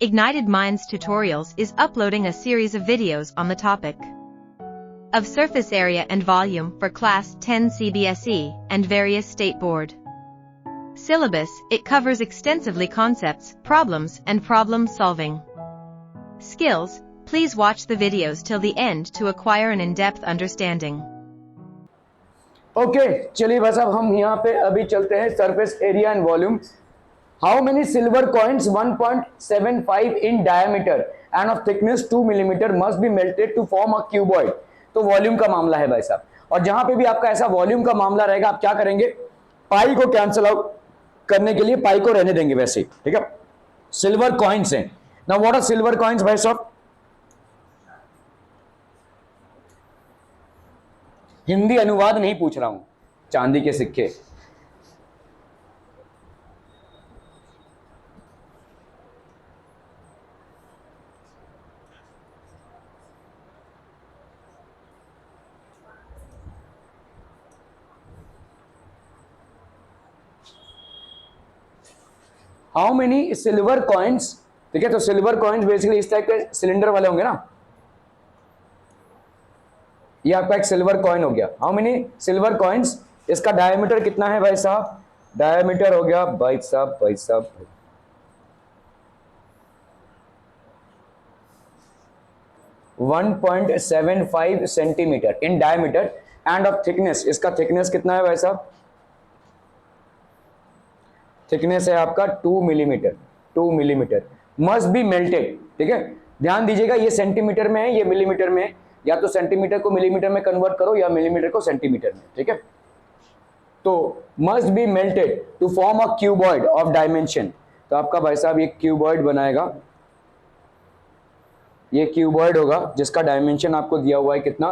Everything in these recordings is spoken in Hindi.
Ignited Minds Tutorials is uploading a series of videos on the topic of surface area and volume for Class 10 CBSE and various state board syllabus. It covers extensively concepts, problems, and problem solving skills. Please watch the videos till the end to acquire an in-depth understanding. Okay चलिए बस अब हम यहाँ पे अभी चलते हैं surface area and volume. How many silver coins 1.75 in diameter and of thickness 2 millimetre must be melted to form a cuboid. तो वॉल्यूम का मामला है भाई साहब, और जहां पे भी आपका ऐसा वॉल्यूम का मामला रहेगा आप क्या करेंगे, पाई को कैंसिल आउट करने के लिए पाई को रहने देंगे वैसे, ठीक है. सिल्वर कॉइन्स हैं. Now what are silver coins भाई साहब? हिंदी अनुवाद नहीं पूछ रहा हूं, चांदी के सिक्के. हाउ मेनी सिल्वर कॉइन्स, ठीक है. तो सिल्वर कॉइन्स बेसिकली इस टाइप के सिलेंडर वाले होंगे ना. ये आपका एक सिल्वर कॉइन हो गया. हाउ मेनी सिल्वर कॉइन्स, इसका डायमीटर कितना है भाई साहब? डायमीटर हो गया भाई साहब 1.75 centimetre in diameter and of thickness. इसका थिकनेस कितना है भाई साहब? थिकनेस है आपका 2 millimetre. 2 millimetre must be melted. ठीक है, ध्यान दीजिएगा ये सेंटीमीटर में है, ये मिलीमीटर में है. या तो सेंटीमीटर को मिलीमीटर में कन्वर्ट करो या मिलीमीटर को सेंटीमीटर में. ठीक है, तो must be melted to form a cuboid of dimension. तो आपका भाई साहब ये क्यूबॉइड बनाएगा. ये क्यूबॉइड होगा जिसका डायमेंशन आपको दिया हुआ है कितना?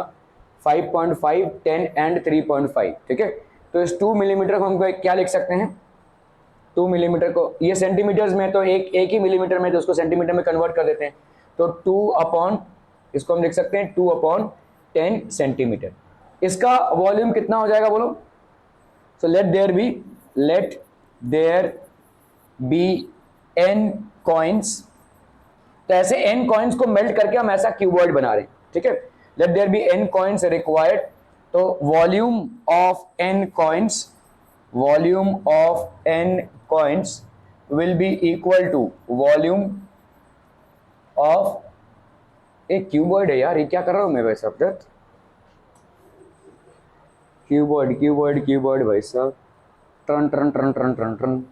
5.5, 10 एंड 3.5. ठीक है, तो इस 2 मिलीमीटर को हम क्या लिख सकते हैं? 2 मिलीमीटर को, ये सेंटीमीटर्स में तो एक ही मिलीमीटर में, तो उसको सेंटीमीटर में कन्वर्ट कर देते हैं. तो 2 अपॉन, इसको हम लिख सकते हैं 2/10 सेंटीमीटर. इसका वॉल्यूम कितना हो जाएगा बोलो? So let there be n coins. तो ऐसे n कॉइन्स को मेल्ट करके हम ऐसा क्यूबॉइड बना रहे हैं. ठीक है, let there be n coins required. तो volume of n coins will be equal to volume of, एक क्यूबॉइड है यार, ये क्या कर रहा हूं मैं भाई साहब? क्यूबॉइड भाई साहब, ट्रन.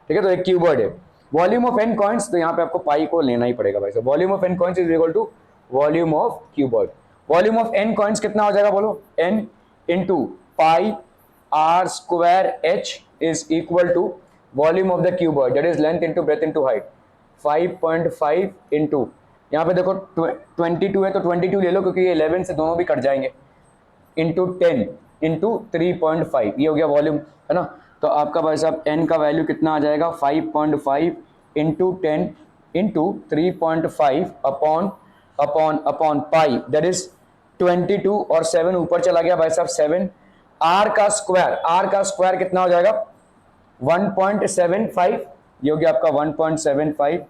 ठीक है, तो एक क्यूबॉइड है. वॉल्यूम ऑफ n कॉइन्स, तो यहाँ पे आपको पाई को लेना ही पड़ेगा भाई साहब. Volume of n coins is equal to volume of cuboid. Volume of n coins कितना हो जाएगा बोलो? n into pi r square h is equal to volume of the cuboid, that is length into breadth into height. 5.5 into, यहाँ पे देखो 22 है तो 22 ले लो क्योंकि ये 11 से दोनों भी कट जाएंगे, इंटू 10 इंटू 3.5. ये हो गया वॉल्यूम, है ना. तो आपका भाई साहब n का वैल्यू कितना आ जाएगा? 5.5 into 10 into 3.5 upon pi, that is 22 और 7 ऊपर चला गया भाई साहब 7. r का स्क्वायर कितना हो जाएगा? 1.75. ये हो गया आपका 1.75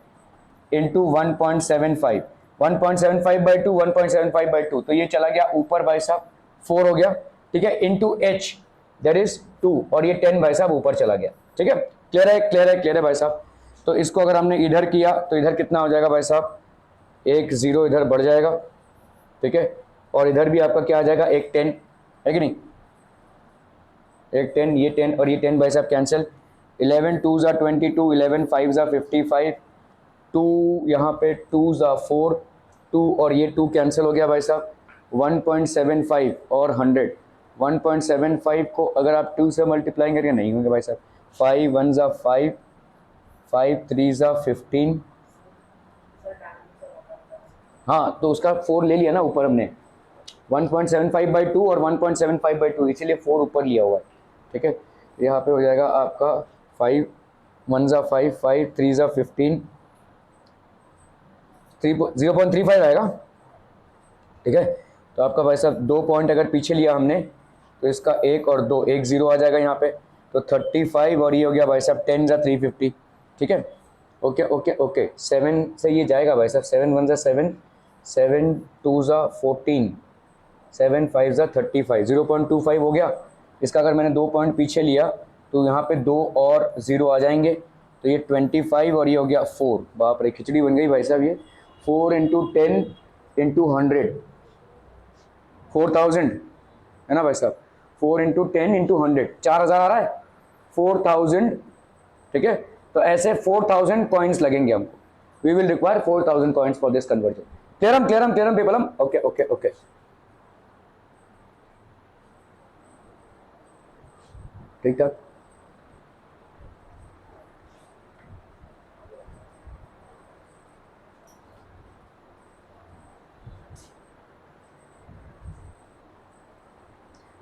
इंटू 1.75 बाई 2, 1.75 बाई 2, तो ये चला गया ऊपर भाई साहब 4 हो गया. ठीक है, इंटू h दैट इज 2 और ये 10 भाई साहब ऊपर चला गया. ठीक है, क्लियर है भाई साहब. तो इसको अगर हमने इधर किया तो इधर कितना हो जाएगा भाई साहब? एक 0 इधर बढ़ जाएगा. ठीक है, और इधर भी आपका क्या आ जाएगा? एक 10 है कि नहीं? एक 10, ये 10 और ये 10 भाई साहब cancel. 11 2s are 22, 11 5s are 55, 2 यहाँ पे 2s are 4, 2 और ये 2 कैंसिल हो गया भाई साहब. 1.75 और 100. 1.75 को अगर आप 2 से मल्टीप्लाई करेंगे नहीं होंगे भाई साहब. 5 1s are 5, 5 3s are 15. हाँ, तो उसका 4 ले लिया ना ऊपर हमने. 1.75 बाई 2 और 1.75 बाई 2, इसीलिए 4 ऊपर लिया हुआ है. ठीक है, यहाँ पे हो जाएगा आपका 5 1s are 5, 5 3s are 15, 0.35 आएगा. ठीक है, तो आपका भाई साहब 2 पॉइंट अगर पीछे लिया हमने तो इसका 1 और 2, 1 0 आ जाएगा यहाँ पे. तो 35 और ये हो गया भाई साहब 10 350. ठीक है, ओके ओके ओके, 7 से ये जाएगा भाई साहब, 7 1 7, 7 2 14, 7 5 35, 0.25 हो गया। इसका अगर मैंने 2 पॉइंट पीछे लिया तो यहाँ पे 2 और 0 आ जाएंगे, तो ये 25 और ये हो गया 4। बाप रे, खिचड़ी बन गई भाई साहब ये। 4 इंटू 10 इंटू 100, 4000 है ना भाई साहब। 4 इंटू 10 इंटू 100, 4000 आ रहा है, 4000। ठीक है, तो ऐसे 4000 कॉइन्स लगेंगे हमको। We will require 4000 coins for this conversion. क्लियरम क्लियरम क्लियरम पीपलम, ओके ओके ओके, ठीक ठाक।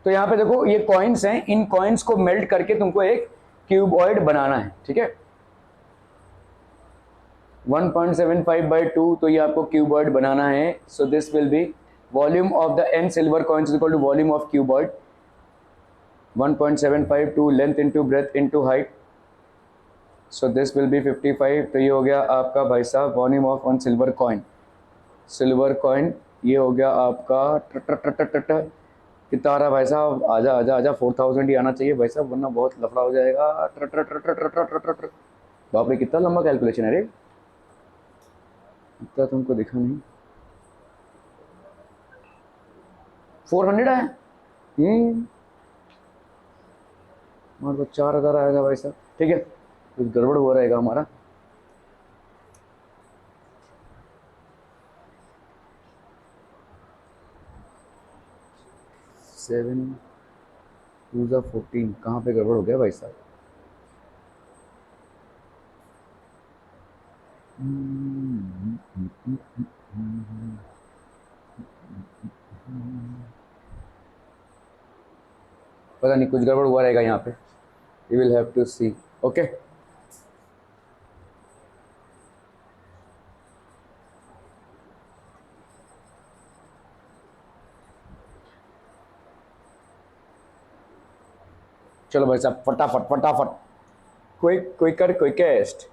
तो यहाँ पे देखो ये कॉइन्स हैं, इन कॉइन्स को मेल्ट करके तुमको एक क्यूबॉइड बनाना है। ठीक है, 1.75 by 2, तो ये आपको क्यूबॉइड बनाना है। So this will be volume of the n silver coins equal to volume of cuboid, 1.75 to length into breadth into height. So this will be 55। तो ये हो गया आपका भाई साहब volume of one silver coin. Silver coin ये हो गया आपका कितना आ रहा है भाई साहब, आजा आजा आजा, 4000 ही आना चाहिए भाई साहब, वरना बहुत लफड़ा हो जाएगा। बाप रे, कितना लंबा कैलकुलेशन है रे, इतना तुमको दिखा नहीं। 400 है, हमारे को 4000 आएगा भाई साहब। ठीक है, कुछ गड़बड़ हो रहेगा हमारा। सेवन 2 14, कहाँ पे गड़बड़ हो गया भाई साहब। पता नहीं कुछ गड़बड़ हुआ रहेगा यहाँ पे, you will have to see. Okay, चलो भाई साहब फटाफट फटाफट, क्विकर क्विकेस्ट।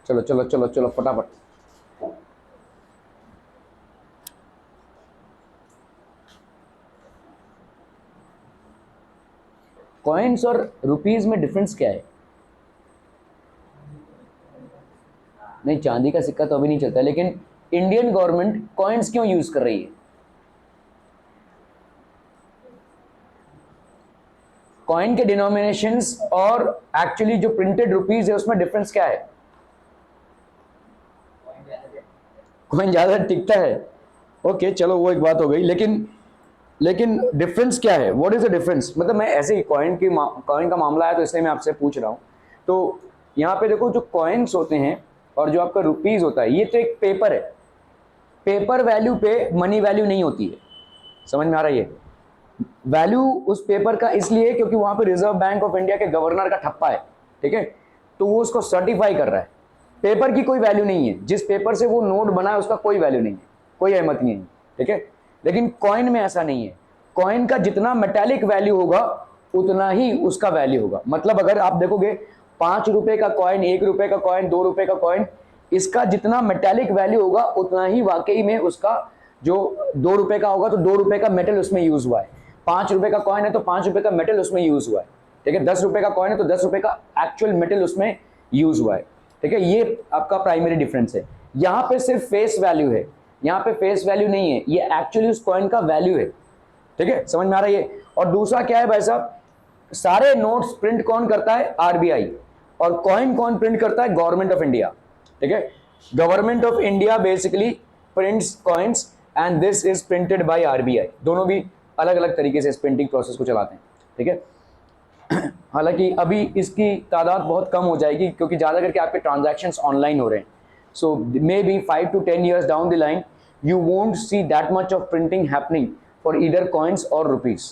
चलो चलो चलो चलो फटाफट। कॉइन्स और रुपीस में डिफरेंस क्या है? नहीं, चांदी का सिक्का तो अभी नहीं चलता, लेकिन इंडियन गवर्नमेंट कॉइन्स क्यों यूज कर रही है? कॉइन के डिनोमिनेशंस और एक्चुअली जो प्रिंटेड रुपीस है उसमें डिफरेंस क्या है? कॉइन ज्यादा टिकता है। ओके चलो वो एक बात हो गई, लेकिन लेकिन डिफरेंस क्या है? What is the difference? मतलब मैं ऐसे ही कॉइन का मामला है तो इसलिए मैं आपसे पूछ रहा हूँ। तो यहाँ पे देखो, जो कॉइन्स होते हैं और जो आपका रुपीस होता है, ये तो एक पेपर है। पेपर वैल्यू पे मनी वैल्यू नहीं होती है, समझ में आ रहा है? ये वैल्यू उस पेपर का इसलिए क्योंकि वहां पे रिजर्व बैंक ऑफ इंडिया के गवर्नर का ठप्पा है। ठीक है, तो वो उसको सर्टिफाई कर रहा है। पेपर की कोई वैल्यू नहीं है, जिस पेपर से वो नोट बना है उसका कोई वैल्यू नहीं है, कोई अहमियत नहीं है। ठीक है, लेकिन कॉइन में ऐसा नहीं है। कॉइन का जितना मेटालिक वैल्यू होगा उतना ही उसका वैल्यू होगा। मतलब अगर आप देखोगे 5 रुपए का कॉइन, 1 रुपए का कॉइन, 2 रुपए का कॉइन, इसका जितना मेटालिक वैल्यू होगा उतना ही वाकई में उसका जो 2 रुपए का होगा तो 2 रुपए का मेटल उसमें यूज हुआ है। 5 रुपए का कॉइन है तो 5 रुपए का मेटल उसमें यूज हुआ है। ठीक है, 10 रुपए का कॉइन है तो 10 रुपए का एक्चुअल मेटल उसमें यूज हुआ है। ठीक है, ये आपका प्राइमरी डिफरेंस है। यहाँ पे सिर्फ फेस वैल्यू है, यहाँ पे फेस वैल्यू नहीं है, ये एक्चुअली उस कॉइन का वैल्यू है। ठीक है, समझ में आ रहा है ये? और दूसरा क्या है भाई साहब, सारे नोट्स प्रिंट कौन करता है? आरबीआई। और कॉइन कौन प्रिंट करता है? Government of India. ठीक है, government of India basically prints coins and this is printed by RBI. दोनों भी अलग अलग तरीके से इस प्रिंटिंग प्रोसेस को चलाते हैं। ठीक है, हालांकि अभी इसकी तादाद बहुत कम हो जाएगी क्योंकि ज़्यादा करके आपके ट्रांजैक्शंस ऑनलाइन हो रहे हैं। So maybe 5 to 10 years down the line you won't see that much of printing happening for either coins or rupees.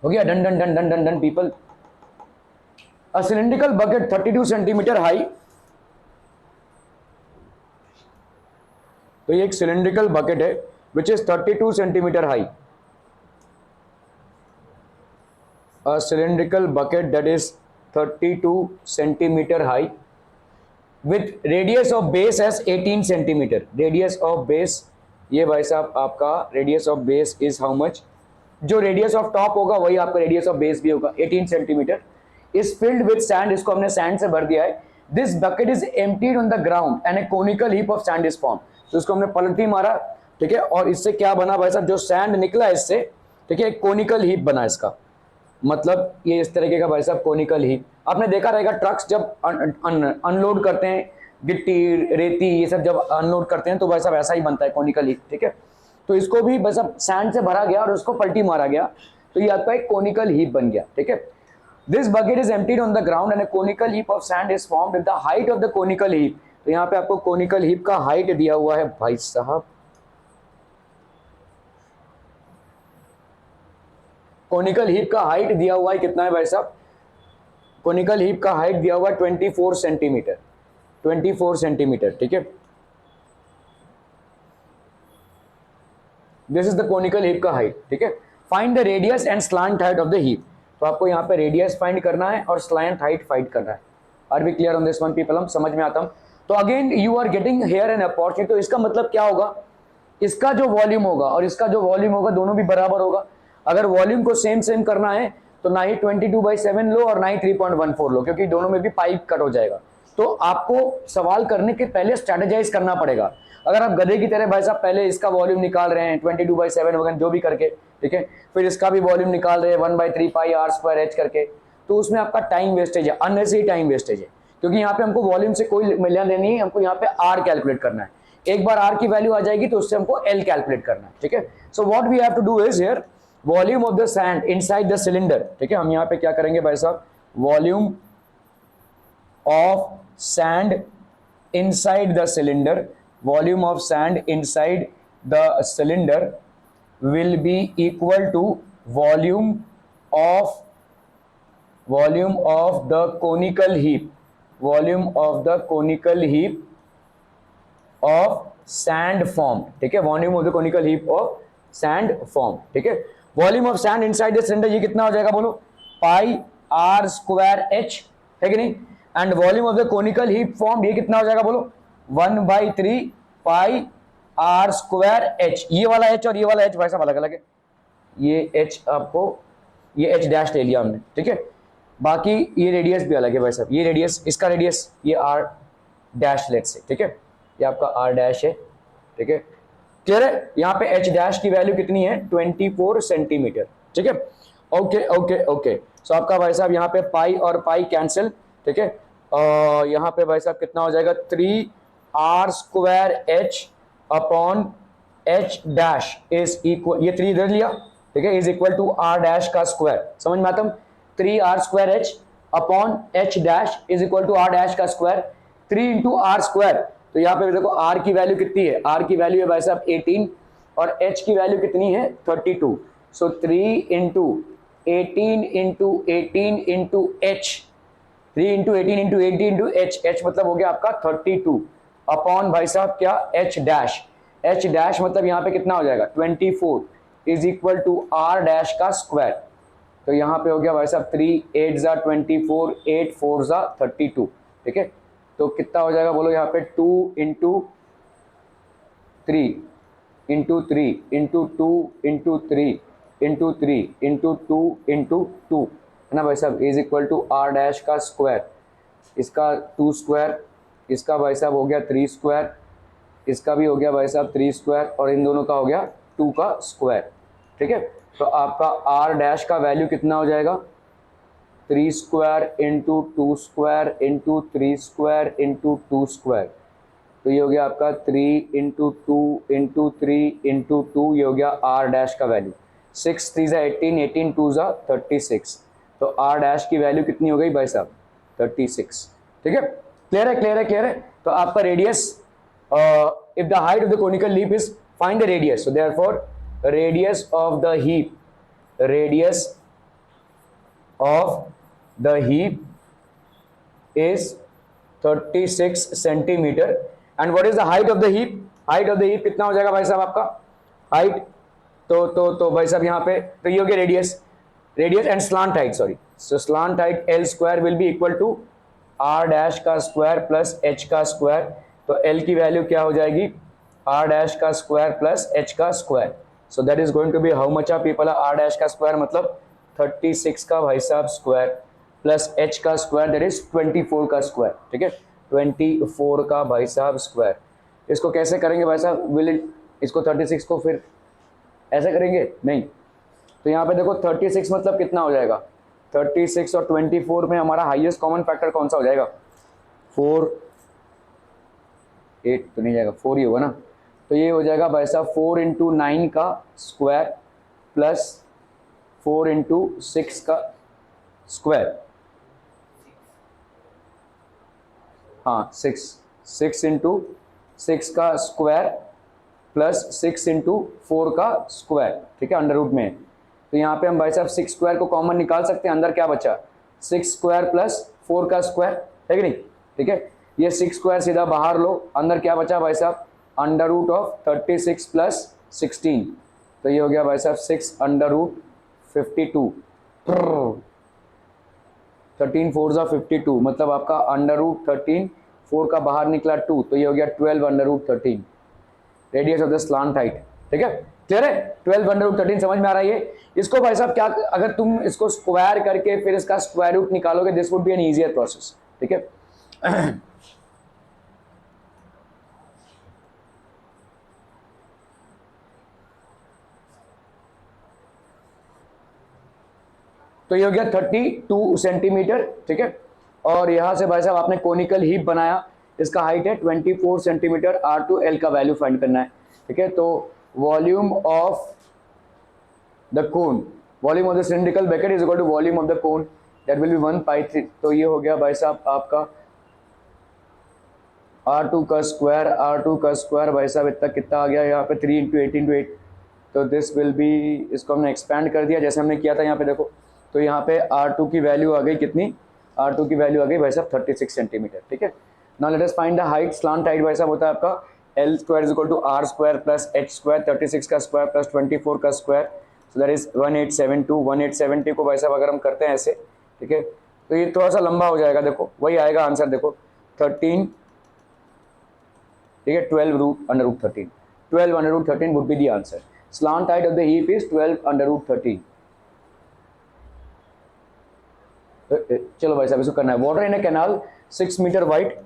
हो गया, done done done done done done people. A cylindrical bucket 32 centimetre high, तो ये एक सिलिंड्रिकल बकेट है which is 32 centimetre high. A cylindrical bucket that is 32 centimeter high with radius of base as 18 centimeter. Radius of base, ये भाई साहब आपका radius of base is how much? जो radius of top होगा वही आपका radius of base भी होगा 18 centimeter. is filled with sand, इसको हमने sand से भर दिया है। This bucket is emptied on the ground and a conical heap of sand is formed. तो इसको हमने पलटी मारा, ठीक है, और इससे क्या बना भाई साहब, जो सैंड निकला इससे, ठीक है, एक कोनिकल हीप बना इसका, मतलब ये इस तरीके का भाई साहब कोनिकल हीप। आपने देखा रहेगा ट्रक्स जब अनलोड करते हैं, गिट्टी रेती ये सब जब अनलोड करते हैं तो भाई साहब ऐसा ही बनता है कोनिकल हीप, ठीक है। तो इसको भी भाई साहब सैंड से भरा गया और उसको पलटी मारा गया, तो ये आपका एक कोनिकल हीप बन गया, ठीक है। This bucket is emptied on the ground and A conical heap of sand is formed with the height of the conical heap. तो यहाँ पे आपको कोनिकल हीप का हाइट दिया हुआ है भाई साहब, कोनिकल हीप का हाइट दिया हुआ है कितना है भाई साहब, कोनिकल हीप का हाइट दिया हुआ है 24 सेंटीमीटर, 24 सेंटीमीटर, ठीक है। This is the conical heap का हाइट, ठीक है। Find the radius and slant height of the heap. तो आपको यहाँ पे रेडियस फाइंड करना है और स्लैंट हाइट फाइंड करना है। Are we clear on this one people, हम समझ में आता हूं। तो again you are getting here an opportunity. तो इसका मतलब क्या होगा, इसका जो वॉल्यूम होगा और इसका जो वॉल्यूम होगा दोनों भी बराबर होगा। अगर वॉल्यूम को सेम सेम करना है तो ना ही 22/7 लो और ना ही 3.14 लो, क्योंकि दोनों में भी पाइप कट हो जाएगा। तो आपको सवाल करने के पहले स्ट्रेटेजाइज करना पड़ेगा। अगर आप गधे की तरह भाई साहब पहले इसका वॉल्यूम निकाल रहे हैं 22/7 वगैरह जो भी करके, ठीक है, फिर इसका भी वॉल्यूम निकाल रहे हैं 1/3 पाई आर स्क्वायर एच करके, तो उसमें आपका टाइम वेस्टेज है, अननेसेसरी टाइम वेस्टेज है। क्योंकि यहाँ पे हमको वॉल्यूम से कोई लेना देनी नहीं है, हमको यहाँ पे आर कैलकुलेट करना है। एक बार आर की वैल्यू आ जाएगी तो उससे हमको एल कैलकुलेट करना है, ठीक है। So what we have to do is here volume of the sand inside the cylinder, ठीक है। हम यहाँ पे क्या करेंगे भाई साहब, volume of sand inside the cylinder, volume of sand inside the cylinder will be equal to volume of the conical heap, volume of the conical heap of sand formed, ठीक है, volume of the conical heap of sand formed, ठीक है। volume of sand inside the cylinder ये कितना हो जाएगा बोलो, पाई आर स्क्वायर एच, है कि नहीं। And volume of the conical heap form ये कितना हो जाएगा बोलो, 1/3 पाई आर स्क्वायर एच। ये वाला एच और ये वाला एच भाई साहब अलग अलग है, ये एच आपको, ये एच डैश ले लिया हमने, ठीक है। बाकी ये रेडियस भी अलग है भाई साहब, ये रेडियस, इसका रेडियस ये आर डैश लेट से, ठीक है, ये आपका आर डैश है, ठीक है, क्लियर है। यहाँ पे एच डैश की वैल्यू कितनी है, 24 सेंटीमीटर, ठीक है। ओके ओके ओके, सो आपका भाई साहब यहाँ पे पाई और पाई कैंसिल, ठीक है। यहाँ पे भाई साहब कितना हो जाएगा, 3 r square h upon h dash is equal, ये 3 इधर लिया, ठीक है, is equal to r dash का स्क्वायर, समझ में आता हूं। 3 r square h upon h dash is equal to r dash का स्क्वायर, 3 इंटू आर स्क्वायर। तो यहाँ पे देखो आर की वैल्यू कितनी है, आर की वैल्यू है भाई साहब 18 और एच की वैल्यू कितनी है 32। सो 3 into 18 into 18 into H, 3 into 18 into 18 into H, H मतलब हो गया आपका 32 अपॉन भाई साहब क्या एच डैश, एच डैश मतलब यहाँ पे कितना हो जाएगा 24 is equal to r dash का स्क्वायर। तो यहाँ पे हो गया भाई साहब 3 8 ज़ा 24 8 4 ज़ा 32, ठीक है। तो कितना हो जाएगा बोलो यहाँ पे 2 into 3 into 3 into 2 into 3 into 3 into 2 into 2 है ना भाई साहब, is equal to r dash का स्क्वायर, इसका 2 स्क्वायर, इसका भाई साहब हो गया 3 स्क्वायर, इसका भी हो गया भाई साहब 3 स्क्वायर और इन दोनों का हो गया 2 का स्क्वायर, ठीक है। तो आपका आर डैश का वैल्यू कितना हो जाएगा, 3 square into 2 square into 3 square into 2 square. तो ये हो गया आपका 3 इंटू 2 इंटू 3 इंटू 2, ये हो गया आर डैश का वैल्यू। 6 3 ज़ा 18 18 2 ज़ा 36। तो आर डैश की वैल्यू कितनी हो गई भाई साहब 36, ठीक है। क्लियर है क्लियर है क्लियर है। तो आपका radius, if the height of the conical heap is, find the radius. So therefore radius of the heap, radius of the heap is 36 centimetre and what is the height of the heap, height of the heap कितना हो जाएगा भाई साहब आपका हाइट, तो भाई साहब यहाँ पे तो ये हो गया radius, radius and slant height, sorry, so slant height l square will be equal to r dash का स्क्वायर प्लस एच का स्क्वायर, तो एल की वैल्यू क्या हो जाएगी आर डैश का स्क्वायर प्लस एच का square, so that is going to be how much of people, r dash का स्क्वायर मतलब 36 का भाई साहब स्क्वायर प्लस एच का स्क्वायर दैट इज 24 का स्क्वायर, ठीक है 24 का भाई साहब स्क्वायर। इसको कैसे करेंगे भाई साहब, विल इट इसको 36 को फिर ऐसे करेंगे नहीं, तो यहाँ पे देखो 36 मतलब कितना हो जाएगा 36 और 24 में हमारा हाईएस्ट कॉमन फैक्टर कौन सा हो जाएगा 4, 8 तो नहीं जाएगा 4 ही होगा ना, तो ये हो जाएगा भाई साहब 4 इंटू 9 का स्क्वायर प्लस 4 इंटू 6 का स्क्वायर, हाँ 6 इंटू 6 का स्क्वायर प्लस 6 इंटू 4 का स्क्वायर, ठीक है अंडर रूट में, तो यहाँ पे हम भाई साहब 6 स्क्वायर को कॉमन निकाल सकते हैं, अंदर क्या बचा 6 स्क्वायर प्लस 4 का स्क्वायर है कि नहीं, ठीक है ये 6 स्क्वायर सीधा बाहर लो, अंदर क्या बचा भाई साहब अंडर रूट ऑफ 36 प्लस 16, तो ये हो गया भाई साहब 6 अंडर रूट 52, 13 4 जा 52 मतलब आपका अंडर रूट 13, 4 का बाहर निकला 2, तो ये हो गया 12 under root 13 radius of the slant height, ठीक है क्लियर है 12 अंडर रूट 13 समझ में आ रहा है ये। इसको भाई साहब क्या अगर तुम इसको स्क्वायर करके फिर इसका स्क्वायर रूट निकालोगे this would be an easier process, ठीक है तो ये हो गया 32 सेंटीमीटर, ठीक है और यहां से भाई साहब आपने कोनिकल हीप बनाया, इसका हाइट है 24 सेंटीमीटर, R2L का वैल्यू फाइंड करना है, ठीक है तो volume of the cone, volume of the cylindrical bracket is equal to volume of the cone that will be 1/3, तो ये हो गया भाई साहब आपका R2 का स्क्वायर भाई साहब इतना कितना आ गया यहाँ पे 3 इंटू 8 इंटू 8, तो दिस विल बी, इसको हमने एक्सपैंड कर दिया जैसे हमने किया था यहाँ पे देखो, तो यहाँ पे R2 की वैल्यू आ गई कितनी, R2 की वैल्यू आ गई भाई साहब 36 सेंटीमीटर, ठीक है now let us find the height, slant height भाई साहब होता है आपका L square is equal to R square plus H square, 36 का स्क्वायर प्लस 24 का स्क्वायर, सो दैट इज 1870 को भाई साहब अगर हम करते हैं ऐसे, ठीक है तो ये थोड़ा सा लंबा हो जाएगा, देखो वही आएगा आंसर, देखो 13, ठीक है 12 root under root 13, 12 under root 13 would be the answer, slant height of the heap is 12 under root 13। चलो भाई साहब इसको करना है, water in a canal 6 metre wide,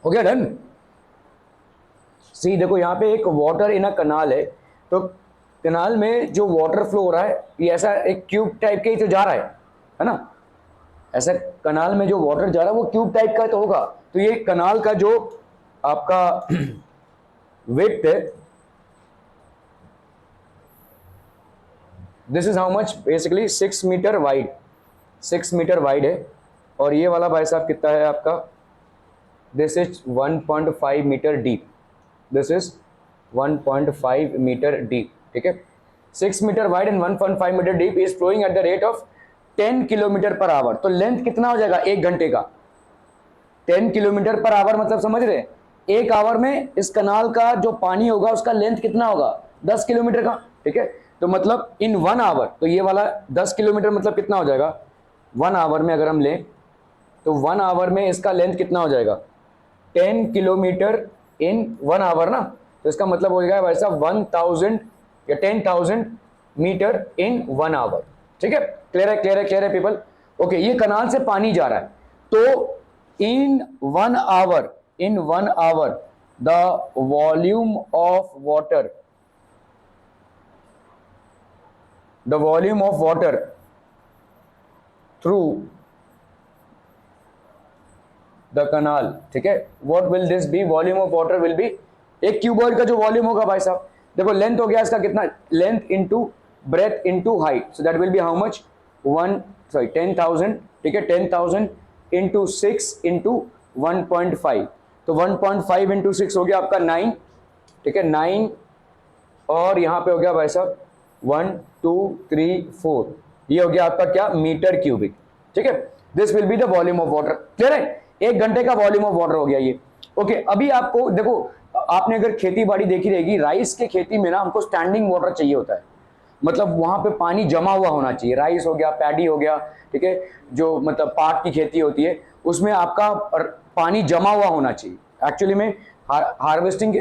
हो गया डन। सी देखो यहाँ पे एक वाटर इन अ कनाल है, तो कनाल में जो वाटर फ्लो हो रहा है ये ऐसा एक क्यूब टाइप के ही तो जा रहा है ना, ऐसा कनाल में जो वाटर जा रहा है वो क्यूब टाइप का तो होगा, तो ये कनाल का जो आपका विड्थ है this is how much basically 6 metre wide, 6 metre wide है, और ये वाला भाई साहब कितना है आपका this is 1.5 metre deep, this is 1.5 metre deep, ठीक है. 6 metre wide and 1.5 metre deep is flowing at the rate of 10 kilometre per hour. तो लेंथ कितना हो जाएगा एक घंटे का? 10 किलोमीटर पर आवर मतलब समझ रहे, एक आवर में इस कनाल का जो पानी होगा उसका लेंथ कितना होगा? 10 किलोमीटर का, ठीक है. तो मतलब इन 1 आवर, तो ये वाला 10 किलोमीटर मतलब कितना हो जाएगा 1 आवर में? अगर हम लें तो 1 आवर में इसका लेंथ कितना हो जाएगा? 10 किलोमीटर इन 1 आवर ना. तो इसका मतलब हो जाएगा वैसा 1000 या 10,000 मीटर इन 1 आवर. ठीक है, क्लियर है, क्लियर है, क्लियर है पीपल. ओके, ये कनाल से पानी जा रहा है, तो in 1 hour the volume of water through the canal, ठीक है, what will this be? Volume of water will be, एक क्यूबॉइड का जो वॉल्यूम होगा भाई साहब, देखो लेंथ हो गया इसका कितना, length into breadth into height, so that will be how much? 10,000, ठीक है, 10,000 इंटू 6 इंटू 1.5, तो 1.5 इंटू 6 हो गया आपका 9, ठीक है, 9, और यहाँ पे हो गया भाई साहब 1 2 3 4, ये हो गया आपका क्या? Metre cubic. ठीक है, this will be the volume of water. Clear है, एक घंटे का वॉल्यूम ऑफ वाटर हो गया ये. ओके, अभी आपको देखो, आपने अगर खेती बाड़ी देखी रहेगी, राइस के खेती में ना हमको स्टैंडिंग वाटर चाहिए होता है, मतलब वहां पे पानी जमा हुआ होना चाहिए. राइस हो गया, पैडी हो गया, ठीक है, जो मतलब पाट की खेती होती है उसमें आपका पानी जमा हुआ होना चाहिए. एक्चुअली में हार्वेस्टिंग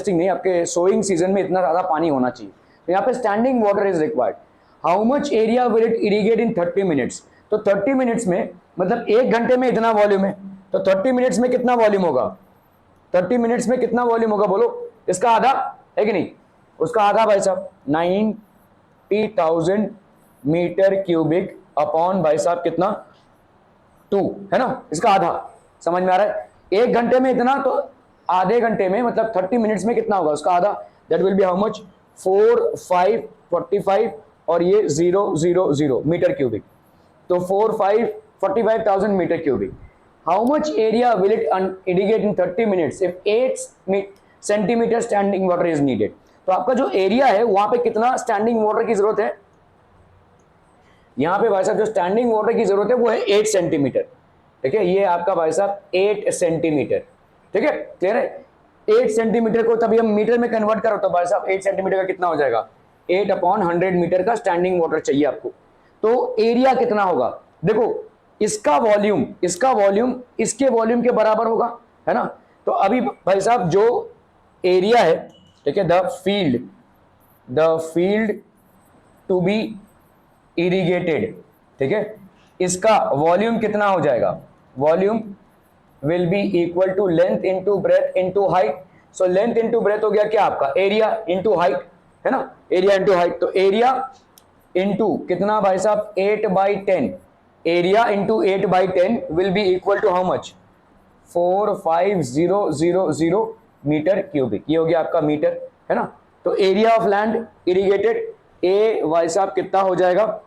नहीं, आपके सोइंग सीजन में इतना ज्यादा पानी होना चाहिए. तो यहाँ पे standing water is required. How much area will it irrigate in 30 minutes? तो 30 मिनट्स में मतलब एक घंटे में इतना वॉल्यूम है, तो 30 मिनट्स में कितना वॉल्यूम होगा? 30 मिनट्स में कितना वॉल्यूम होगा बोलो? इसका आधा है कि नहीं? उसका आधा भाई साहब 90,000 मीटर क्यूबिक अपॉन भाई साहब कितना? 2, है ना, इसका आधा. समझ में आ रहा है? एक घंटे में इतना, तो आधे घंटे में मतलब 30 मिनट्स में कितना होगा? उसका आधा, that will be how much? 4 5 45 और ये 0 0 0 मीटर क्यूबिक, तो 4 5 45,000 metre cubic. How much area will it irrigate in 30 minutes if 8 centimetre standing water is needed? तो आपका जो एरिया है वहां पे कितना स्टैंडिंग वाटर की जरूरत है? यहाँ पे भाई साहब जो स्टैंडिंग वाटर की जरूरत है वो है 8 सेंटीमीटर. ठीक है, ये आपका भाई साहब 8 सेंटीमीटर. ठीक है, क्लियर है? 8 सेंटीमीटर को तभी हम मीटर में कन्वर्ट करो तो भाई साहब 8 सेंटीमीटर का कितना हो जाएगा? 8/100 मीटर का स्टैंडिंग वाटर चाहिए आपको. तो एरिया कितना होगा? देखो, इसका वॉल्यूम इसके वॉल्यूम के बराबर होगा, है ना. तो अभी भाई साहब जो एरिया है, ठीक है, the field to be irrigated, ठीक है, इसका वॉल्यूम कितना हो जाएगा? Volume will be equal to length into breadth into height. So length into breadth हो गया क्या आपका? एरिया इंटू हाइट, है ना, एरिया इंटू हाइट. तो एरिया इंटू कितना भाई साहब? 8/10. Area into 8/10 will be equal to how much? 45000 metre cubic. ये हो गया आपका मीटर, है ना. तो एरिया ऑफ लैंड इरिगेटेड ए भाई साहब कितना हो जाएगा?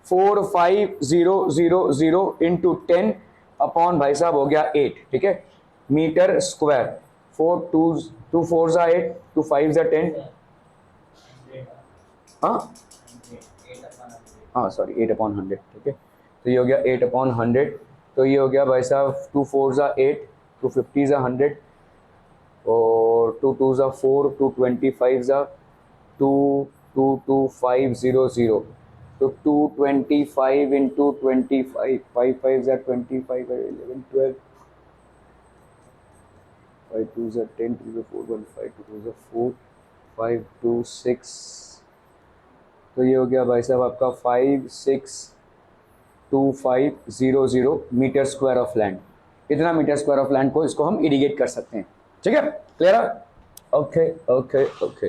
45000 इंटू 10 अपॉन भाई साहब हो गया 8, ठीक है, मीटर स्क्वायर. 4 2 4 8 2 5 10, हाँ सॉरी 8/100, ठीक है. तो ये हो गया 8/100. तो ये हो गया भाई साहब 2 4 8 2 50 100 और 2 2 4 2 25 2 2 2 5 0 0. तो 225 इंटू 25 5 5 25 11 12 5 2 10 2 4 1 5 2 4 5 2 6. तो ये हो गया भाई साहब आपका 562500 मीटर स्क्वायर ऑफ लैंड. इतना मीटर स्क्वायर ऑफ लैंड को इसको हम इरिगेट कर सकते हैं. ठीक है, क्लियर है? Okay okay okay.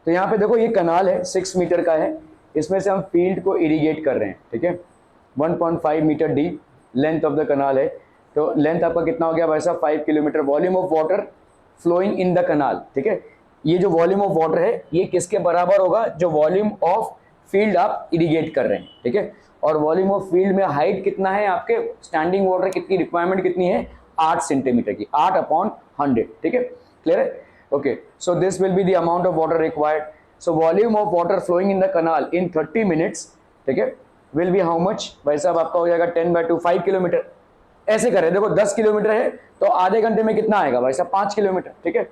तो यहाँ पे देखो ये कनाल है 6 मीटर का है, इसमें से हम फील्ड को इरिगेट कर रहे हैं. ठीक है, 1.5 metre deep length of the canal है. तो लेंथ आपका कितना हो गया भाई साहब? 5 kilometre. Volume of water flowing in the canal, ठीक है, ये जो वॉल्यूम ऑफ वाटर है ये किसके बराबर होगा? जो वॉल्यूम ऑफ फील्ड आप इरिगेट कर रहे हैं, ठीक है। और वॉल्यूम ऑफ फील्ड में हाइट कितना है आपके स्टैंडिंग वाटर कितनी रिक्वायरमेंट कितनी है 8 सेंटीमीटर की, 8/100, ठीक है, क्लियर है, okay. So this will be the amount of water required. So volume of water flowing in the canal in 30 minutes, ठीक है, विल बी हाउ मच, भाई साहब आपका हो जाएगा 10/2 5 किलोमीटर। ऐसे करें, देखो 10 किलोमीटर है तो आधे घंटे में कितना आएगा भाई साहब 5 किलोमीटर, ठीक है,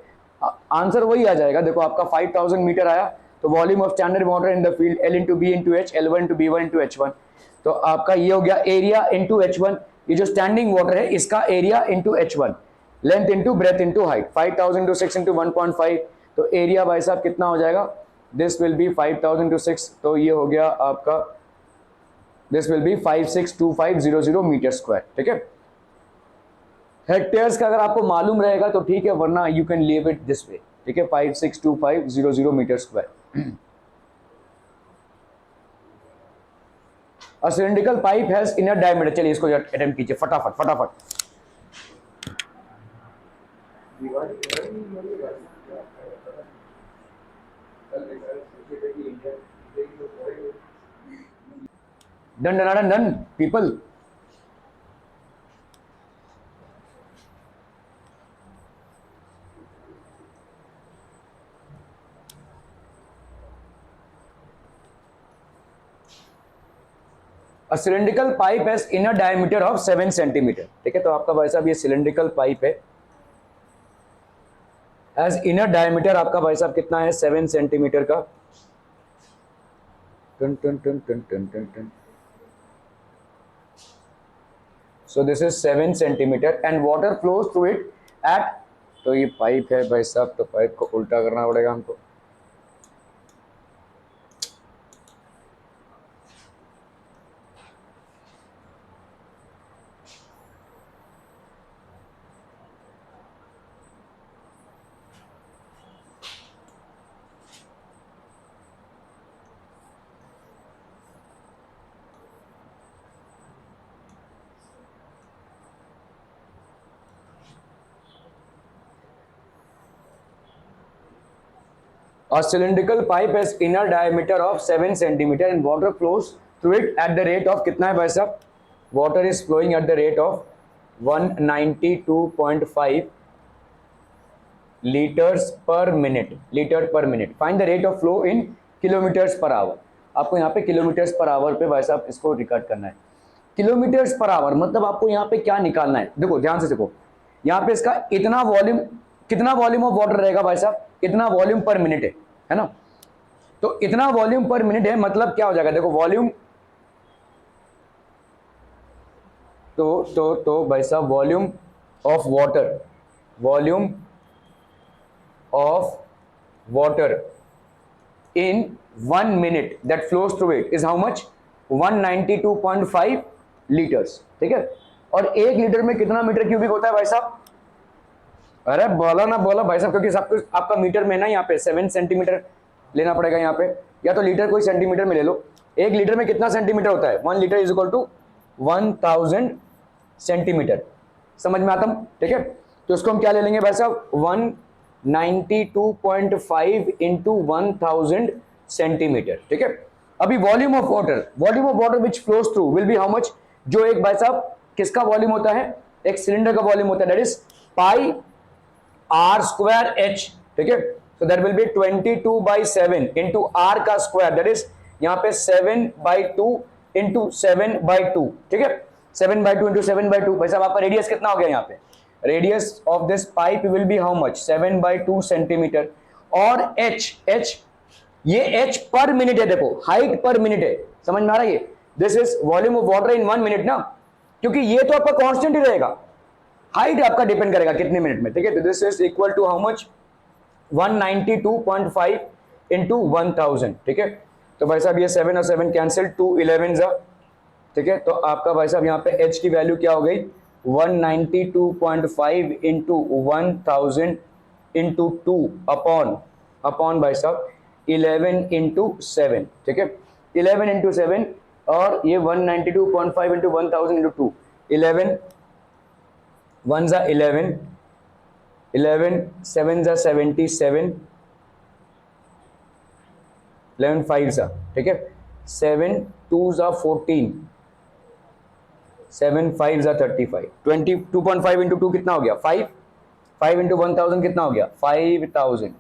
आंसर वही आ जाएगा। देखो आपका 5000 मीटर आया, तो volume of standard water in the field L into b into h, L1 into B1 into H1, तो आपका ये हो गया एरिया इंटू H1, ये जो स्टैंडिंग वाटर है इसका area into H1, length into breadth into height, 5000 into 6 into 1.5, तो एरिया भाई साहब कितना हो जाएगा, दिस विल बी 5000 इंटू 6, तो ये हो गया आपका, this will be 562500 metre square, ठीक है। हेक्टेयर्स का अगर आपको मालूम रहेगा तो ठीक है, वरना you can leave it this way, ठीक है, 562500 metre square. A cylindrical pipe has inner diameter, चलिए इसको अटेम्प्ट कीजिए फटाफट फटाफट। Done done done done people. Cylindrical pipe has inner diameter of 7 centimetre, ठीक है, तो आपका भाई साहब ये सिलिंड्रिकल पाइप है, एज इनर डायमीटर आपका भाई साहब कितना है 7 सेंटीमीटर का, टन टन टन टन टन टन टन, so this is 7 centimetre and water flows through it at, तो ये पाइप है भाई साहब, तो पाइप को उल्टा करना पड़ेगा हमको, A cylindrical pipe has inner diameter of 7 centimeter and water flows through it at the rate of कितना है भाई साहब, water is flowing at the rate of 192.5 liters per minute, liter per minute. Find the rate of flow in kilometers per hour. आपको यहाँ पे किलोमीटर्स पर आवर पे भाई साहब इसको रिकॉर्ड करना है, किलोमीटर्स पर आवर मतलब आपको यहाँ पे क्या निकालना है, देखो ध्यान से देखो, यहाँ पे इसका इतना वॉल्यूम, कितना वॉल्यूम ऑफ वाटर रहेगा भाई साहब, इतना वॉल्यूम पर मिनट है ना, तो इतना वॉल्यूम पर मिनट है, मतलब क्या हो जाएगा, देखो वॉल्यूम, तो भाई साहब volume of water, volume of water in 1 minute that flows through it is how much 192.5 litres, ठीक है, और 1 लीटर में कितना मीटर क्यूबिक होता है भाई साहब, अरे बोला ना बोला भाई साहब, क्योंकि सब कुछ आपका मीटर में ना, यहाँ पे 7 सेंटीमीटर लेना पड़ेगा यहाँ पे, या तो लीटर कोई सेंटीमीटर में ले लो, 1 लीटर में कितना सेंटीमीटर होता है, 1 litre is equal to 1000 centimetre, समझ में आता है, ठीक है, तो इसको हम क्या ले लेंगे भाई साहब 192.5 इंटू 1000 सेंटीमीटर, ठीक है। अभी volume of water which flows through will be how much, जो एक भाई साहब किसका वॉल्यूम होता है, एक सिलेंडर का वॉल्यूम होता है, that is pi r square h, ठीक है, so that will be 22/7 into r का स्क्वायर, that is यहाँ पे 7/2 into 7/2, ठीक है, 7/2 into 7/2, भाई साहब आपका रेडियस कितना हो गया, यहाँ पे radius of this pipe will be how much 7/2 centimetre, और h ये h पर मिनट है, देखो हाइट पर मिनट है, समझ में आ रहा है, this is volume of water in 1 minute ना, क्योंकि ये तो आपका कांस्टेंट ही रहेगा, हाइट आपका डिपेंड करेगा कितने मिनट में, ठीक है, तो this is equal to how much 192.5 into 1000, ठीक है, तो भाई साहब ये 7 और 7 कैंसिल, 2 11 जा, ठीक है, तो आपका भाई साहब यहाँ पे h की वैल्यू क्या हो गई 192.5 इंटू 1000 इंटू 2 अपॉन भाई साहब 11 इंटू 7, ठीक है, 11 इंटू 7 और ये 192.5 इंटू 1000 इंटू 2, 11 1 जा 11, 7 जा 77, 11 5 जा, ठीक है, 7 2s are 14, 7 5s are 35, 22.5 into 2 कितना हो गया 5, 5 इंटू 1000 कितना हो गया 5000,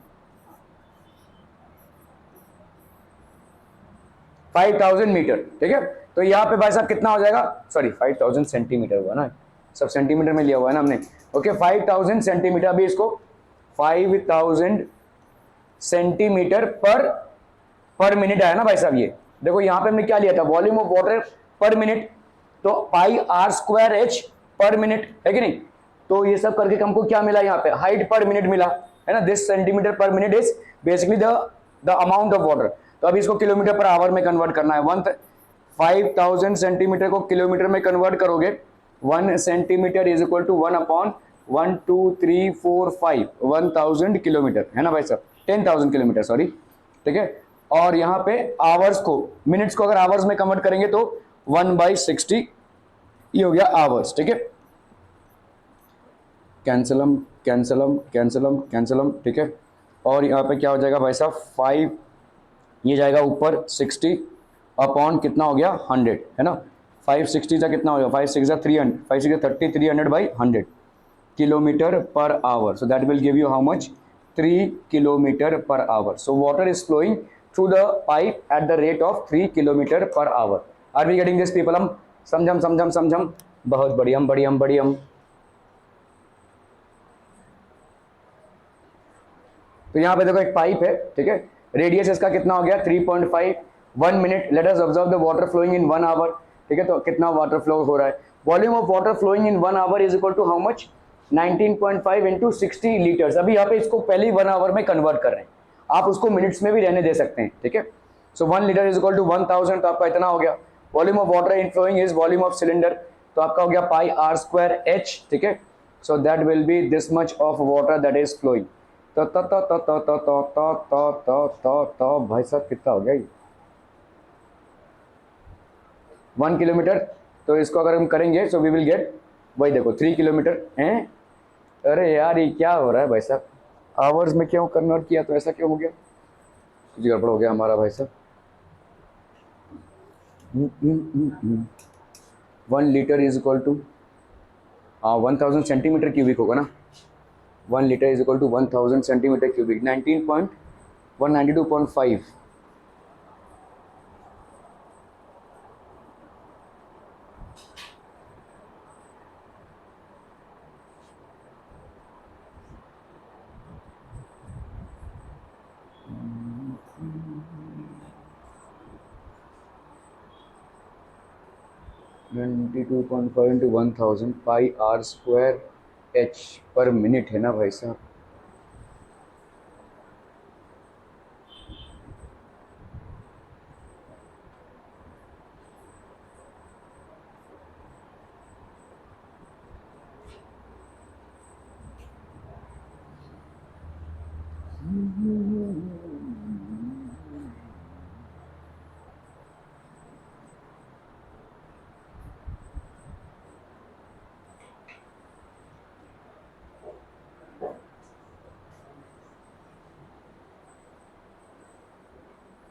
5000 मीटर, ठीक है। तो यहाँ पे भाई साहब कितना हो जाएगा, सॉरी 5000 सेंटीमीटर हुआ ना, सब सेंटीमीटर में लिया हुआ है ना हमने, ओके 5000 सेंटीमीटर। अभी इसको 5000 सेंटीमीटर पर मिनट आया ना भाई साहब। ये देखो यहाँ पे हमने क्या लिया था, volume of water per minute, तो pi r square h per minute है कि नहीं। तो ये सब करके हमको क्या मिला, यहाँ पे हाइट पर मिनट मिला है ना, दिस सेंटीमीटर पर minute is basically the amount of water. तो अभी इसको किलोमीटर पर आवर में कन्वर्ट करना है। 5000 सेंटीमीटर को किलोमीटर में कन्वर्ट करोगे, 1 centimetre is equal to 1 upon 1 2 3 4 5, 1000 kilometre है ना भाई साहब, 10,000 किलोमीटर सॉरी, ठीक है। और यहाँ पे आवर्स को, मिनट्स को अगर आवर्स में कन्वर्ट करेंगे तो 1/60 ये हो गया आवर्स, ठीक है। कैंसलम कैंसलम कैंसलम कैंसलम, ठीक है। और यहाँ पे क्या हो जाएगा भाई साहब, 5 ये जाएगा ऊपर 60 अपॉन कितना हो गया 100 है ना, 560 का कितना हो गया 5 6 300, 5 6 30, 300/100 kilometre per hour. So that will give you how much, 3 kilometre per hour. So water is flowing through the pipe at the rate of 3 kilometre per hour. Are we getting this people? हम समझम बहुत बढ़ियम बढ़ियम बढ़ियम। तो यहाँ पे देखो एक पाइप है, ठीक है, रेडियस इसका कितना हो गया 3.5, 1 minute, let us observe the water flowing in 1 hour, ठीक है। तो कितना वाटर फ्लो हो रहा है, volume of water flowing in 1 hour is equal to how much, 19.5 into 60 litres. अभी यहाँ पे इसको पहले 1 आवर में कन्वर्ट कर रहे हैं, आप उसको मिनट्स में भी रहने दे सकते हैं, ठीक है। सो 1 लीटर इज इक्वल टू 1000, तो आपका इतना हो गया। Volume of water in following is volume of cylinder, तो आपका हो गया पाई आर स्क्वायर एच, ठीक है। So that will be this much of water that is flowing. तो भाई साहब कितना हो गया ये 1 किलोमीटर। तो इसको अगर हम करेंगे सो वी विल गेट, वही देखो 3 किलोमीटर हैं। अरे यार ये क्या हो रहा है भाई साहब, आवर्स में क्यों कन्वर्ट किया, तो ऐसा क्यों हो गया, कुछ गड़बड़ हो गया हमारा भाई साहब। 1 litre is equal to 1000 centimetre cubic होगा ना, 1 liter is equal to 1000 centimeter cubic, 19.192.5। into 1000 pi r square h पर मिनट है ना भाई साहब।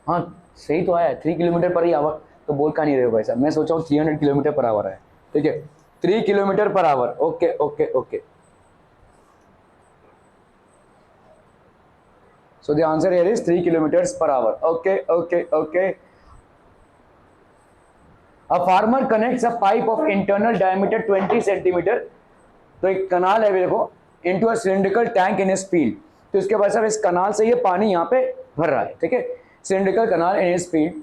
हाँ सही तो आया, 3 किलोमीटर पर ही आवर, तो बोल का नहीं रहे हो भाई साहब, मैं सोचा हूँ 300 किलोमीटर पर आवर है, ठीक है, 3 kilometre per our, okay okay okay. So the answer here is 3 kilometers per hour. Okay, okay, okay. A farmer connects a pipe of internal diameter 20 centimeter. तो एक कनाल है देखो, into a cylindrical tank in his field. तो इसके बाद साहब इस कनाल से ये पानी यहाँ पे भर रहा है, ठीक है, cylindrical canal in his field,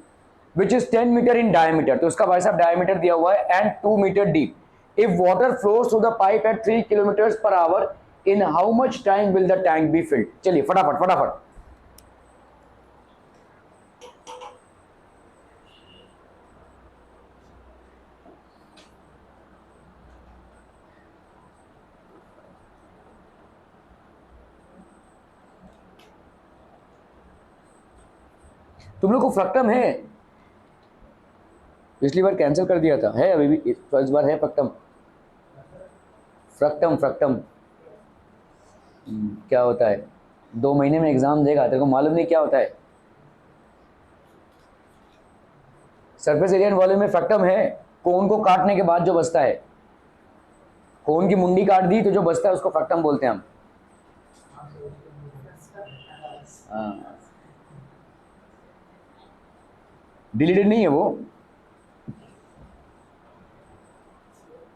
which is 10 meter in diameter. तो उसका भाई साहब diameter दिया हुआ है and 2 meter deep. If water flows through the pipe at 3 kilometers per hour, in how much time will the tank be filled? चलिए फटाफट फटाफट। तुम लोग को फ्रक्टम है, पिछली बार कैंसिल कर दिया था, है अभी भी इस बार है फ्रक्टम, फ्रक्टम फ्रक्टम क्या होता है, 2 महीने में एग्जाम देगा, तेरे को मालूम नहीं क्या होता है। सरफेस एरिया एंड वॉल्यूम में फैक्टम है, कोन को काटने के बाद जो बचता है, कोन की मुंडी काट दी तो जो बचता है उसको फैक्टम बोलते हैं हम। डिलीटेड नहीं है वो,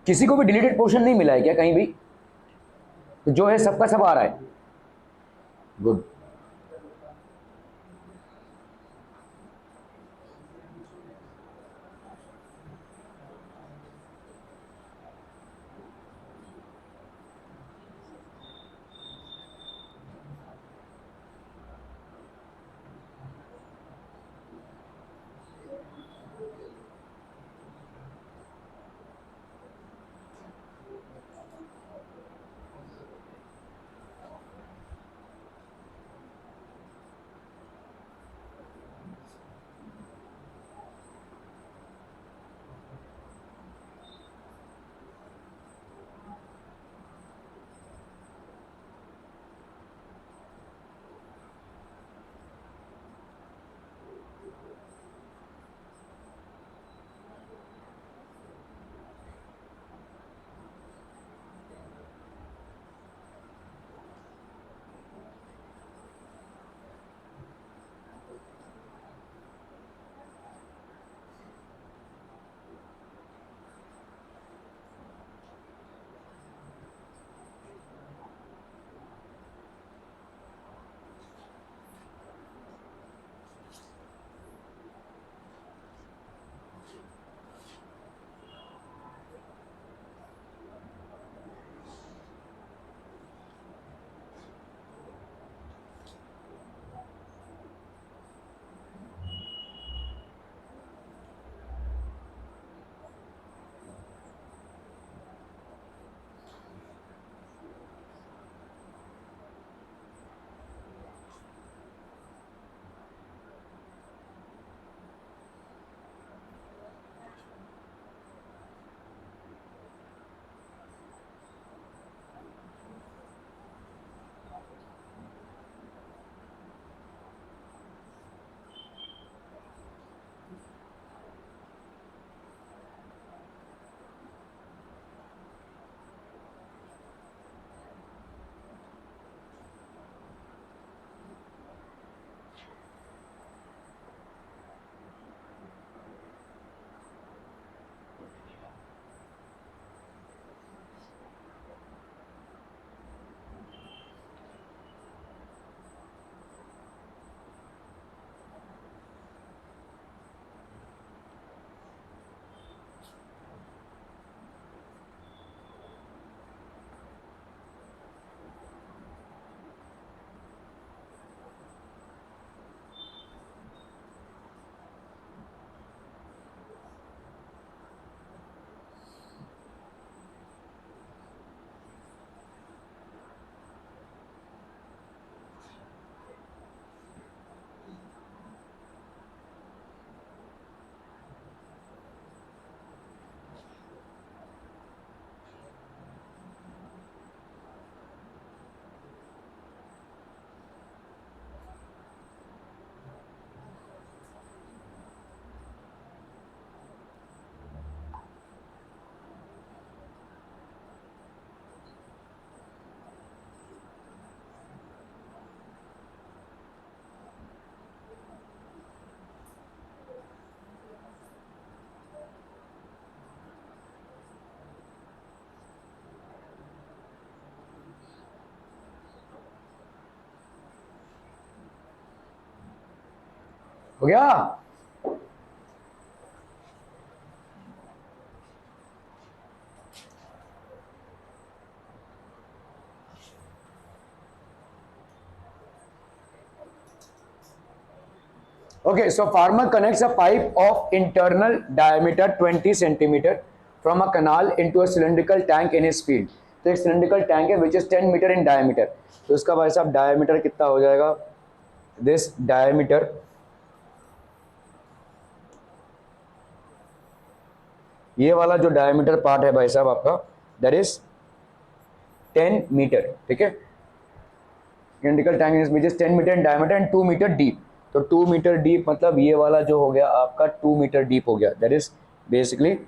किसी को भी डिलीटेड पोर्शन नहीं मिला है क्या कहीं भी? तो जो है सबका सब आ रहा है। गुड। हो गया? Okay, so farmer connects a pipe of internal diameter 20 centimeter from a canal into a cylindrical tank in his field. तो एक cylindrical tank है which is 10 meter in diameter. तो उसका भाई साहब diameter कितना हो जाएगा? This diameter ये वाला जो diameter part है भाई साहब आपका that is 10 meter. ठीक है? Cylindrical tank which is 10 meter in diameter and 2 meter deep. तो 2 मीटर डीप मतलब ये वाला जो हो गया आपका 2 मीटर डीप हो गया, that is basically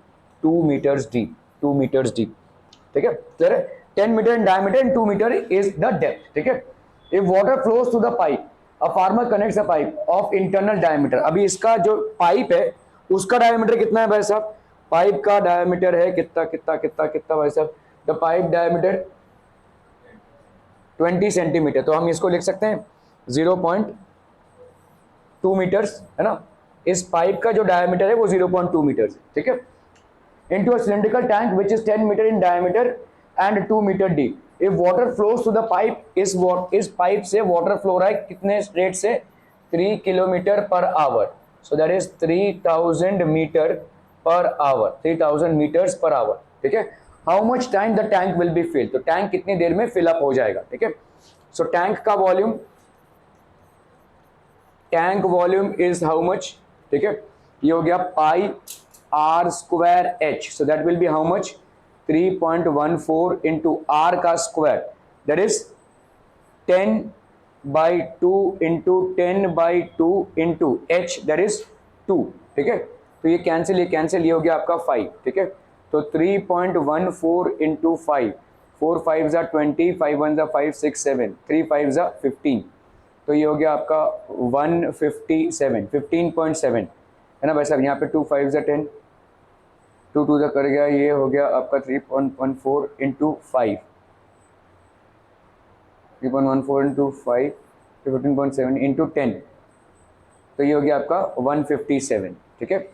2 metres deep, 2 metres deep, ठीक है, क्लियर है। 10 metre in diameter and 2 metre is the depth, ठीक है। If water flows through the pipe, a farmer connects a pipe of internal diameter, अभी इसका जो पाइप है उसका डायमीटर कितना है भाई साहब, पाइप का डायमीटर है कितना कितना कितना कितना भाई साहब, द पाइप डायमीटर 20 सेंटीमीटर, तो हम इसको लिख सकते हैं 0.2 मीटर्स, है ना। इस पाइप का जो डायमीटर है वो 0.2 मीटर्स, ठीक है। into a cylindrical tank which is 10 meter in diameter and 2 meter deep. If water flows through the pipe, इस पाइप से वाटर फ्लो रहा है कितने रेट से, 3 kilometre per hour, so that is 3000 metre per hour, 3000 metres per hour, ठीक है। How much time the tank will be fill, तो टैंक कितनी देर में फिल अप हो जाएगा, ठीक है। सो टैंक का volume, tank volume is how much, ठीक है, ये हो गया पाई r square h, so that will be how much, 3.14 into r का square, that is 10/2 into 10/2 into h, that is 2, ठीक है। तो ये कैंसिल ये हो गया आपका 5, ठीक है। तो 3.14 into 5, 4 5 जा 20, 5 1 जा 5 6 7, 3 5 जा 15, तो ये हो गया आपका 157, 15.7, है ना भाई साहब। यहाँ पे 2 5 जा 10, 2 2 जा कर गया, ये हो गया आपका 3.14 इंटू 5, 3.14 इंटू 5, 15.7 इंटू 10, तो ये हो गया आपका 157, ठीक है।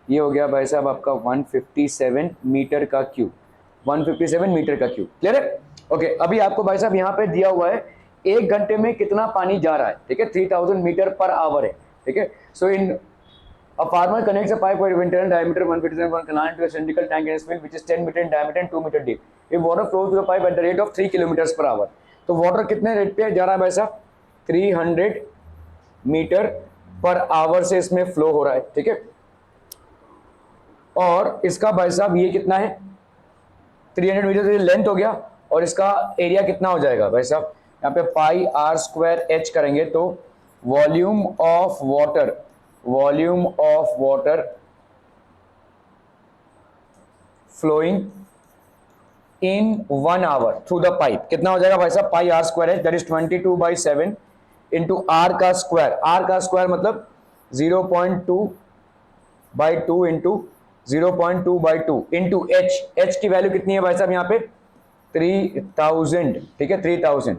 ये हो गया भाई साहब आपका 157 मीटर का क्यूब, 157 मीटर का क्यूब, क्लियर है। ओके, अभी आपको भाई साहब यहाँ पे दिया हुआ है 1 घंटे में कितना पानी जा रहा है, ठीक है, 3000 मीटर पर आवर है, ठीक है। सो इन a farmer connects a pipe with internal diameter 157 1 canal into a cylindrical tank in a field which is 10 meter in diameter and 2 meter deep. If water flows through the pipe at the rate of 3 kilometers per hour, तो वाटर कितने रेट पे जा रहा है भाई साहब, 300 मीटर पर आवर से इसमें फ्लो हो रहा है, ठीक है। और इसका भाई साहब ये कितना है, 300 मीटर लेंथ हो गया, और इसका एरिया कितना हो जाएगा भाई साहब, यहाँ पे पाई r स्क्वायर h करेंगे तो volume of water flowing in 1 hour through the pipe कितना हो जाएगा भाई साहब, pi r square h, that is 22/7 into r का स्क्वायर मतलब 0.2/2 इंटू 0.2/2 इंटू h की वैल्यू कितनी है भाई साहब यहाँ पे 3000, ठीक है, 3000,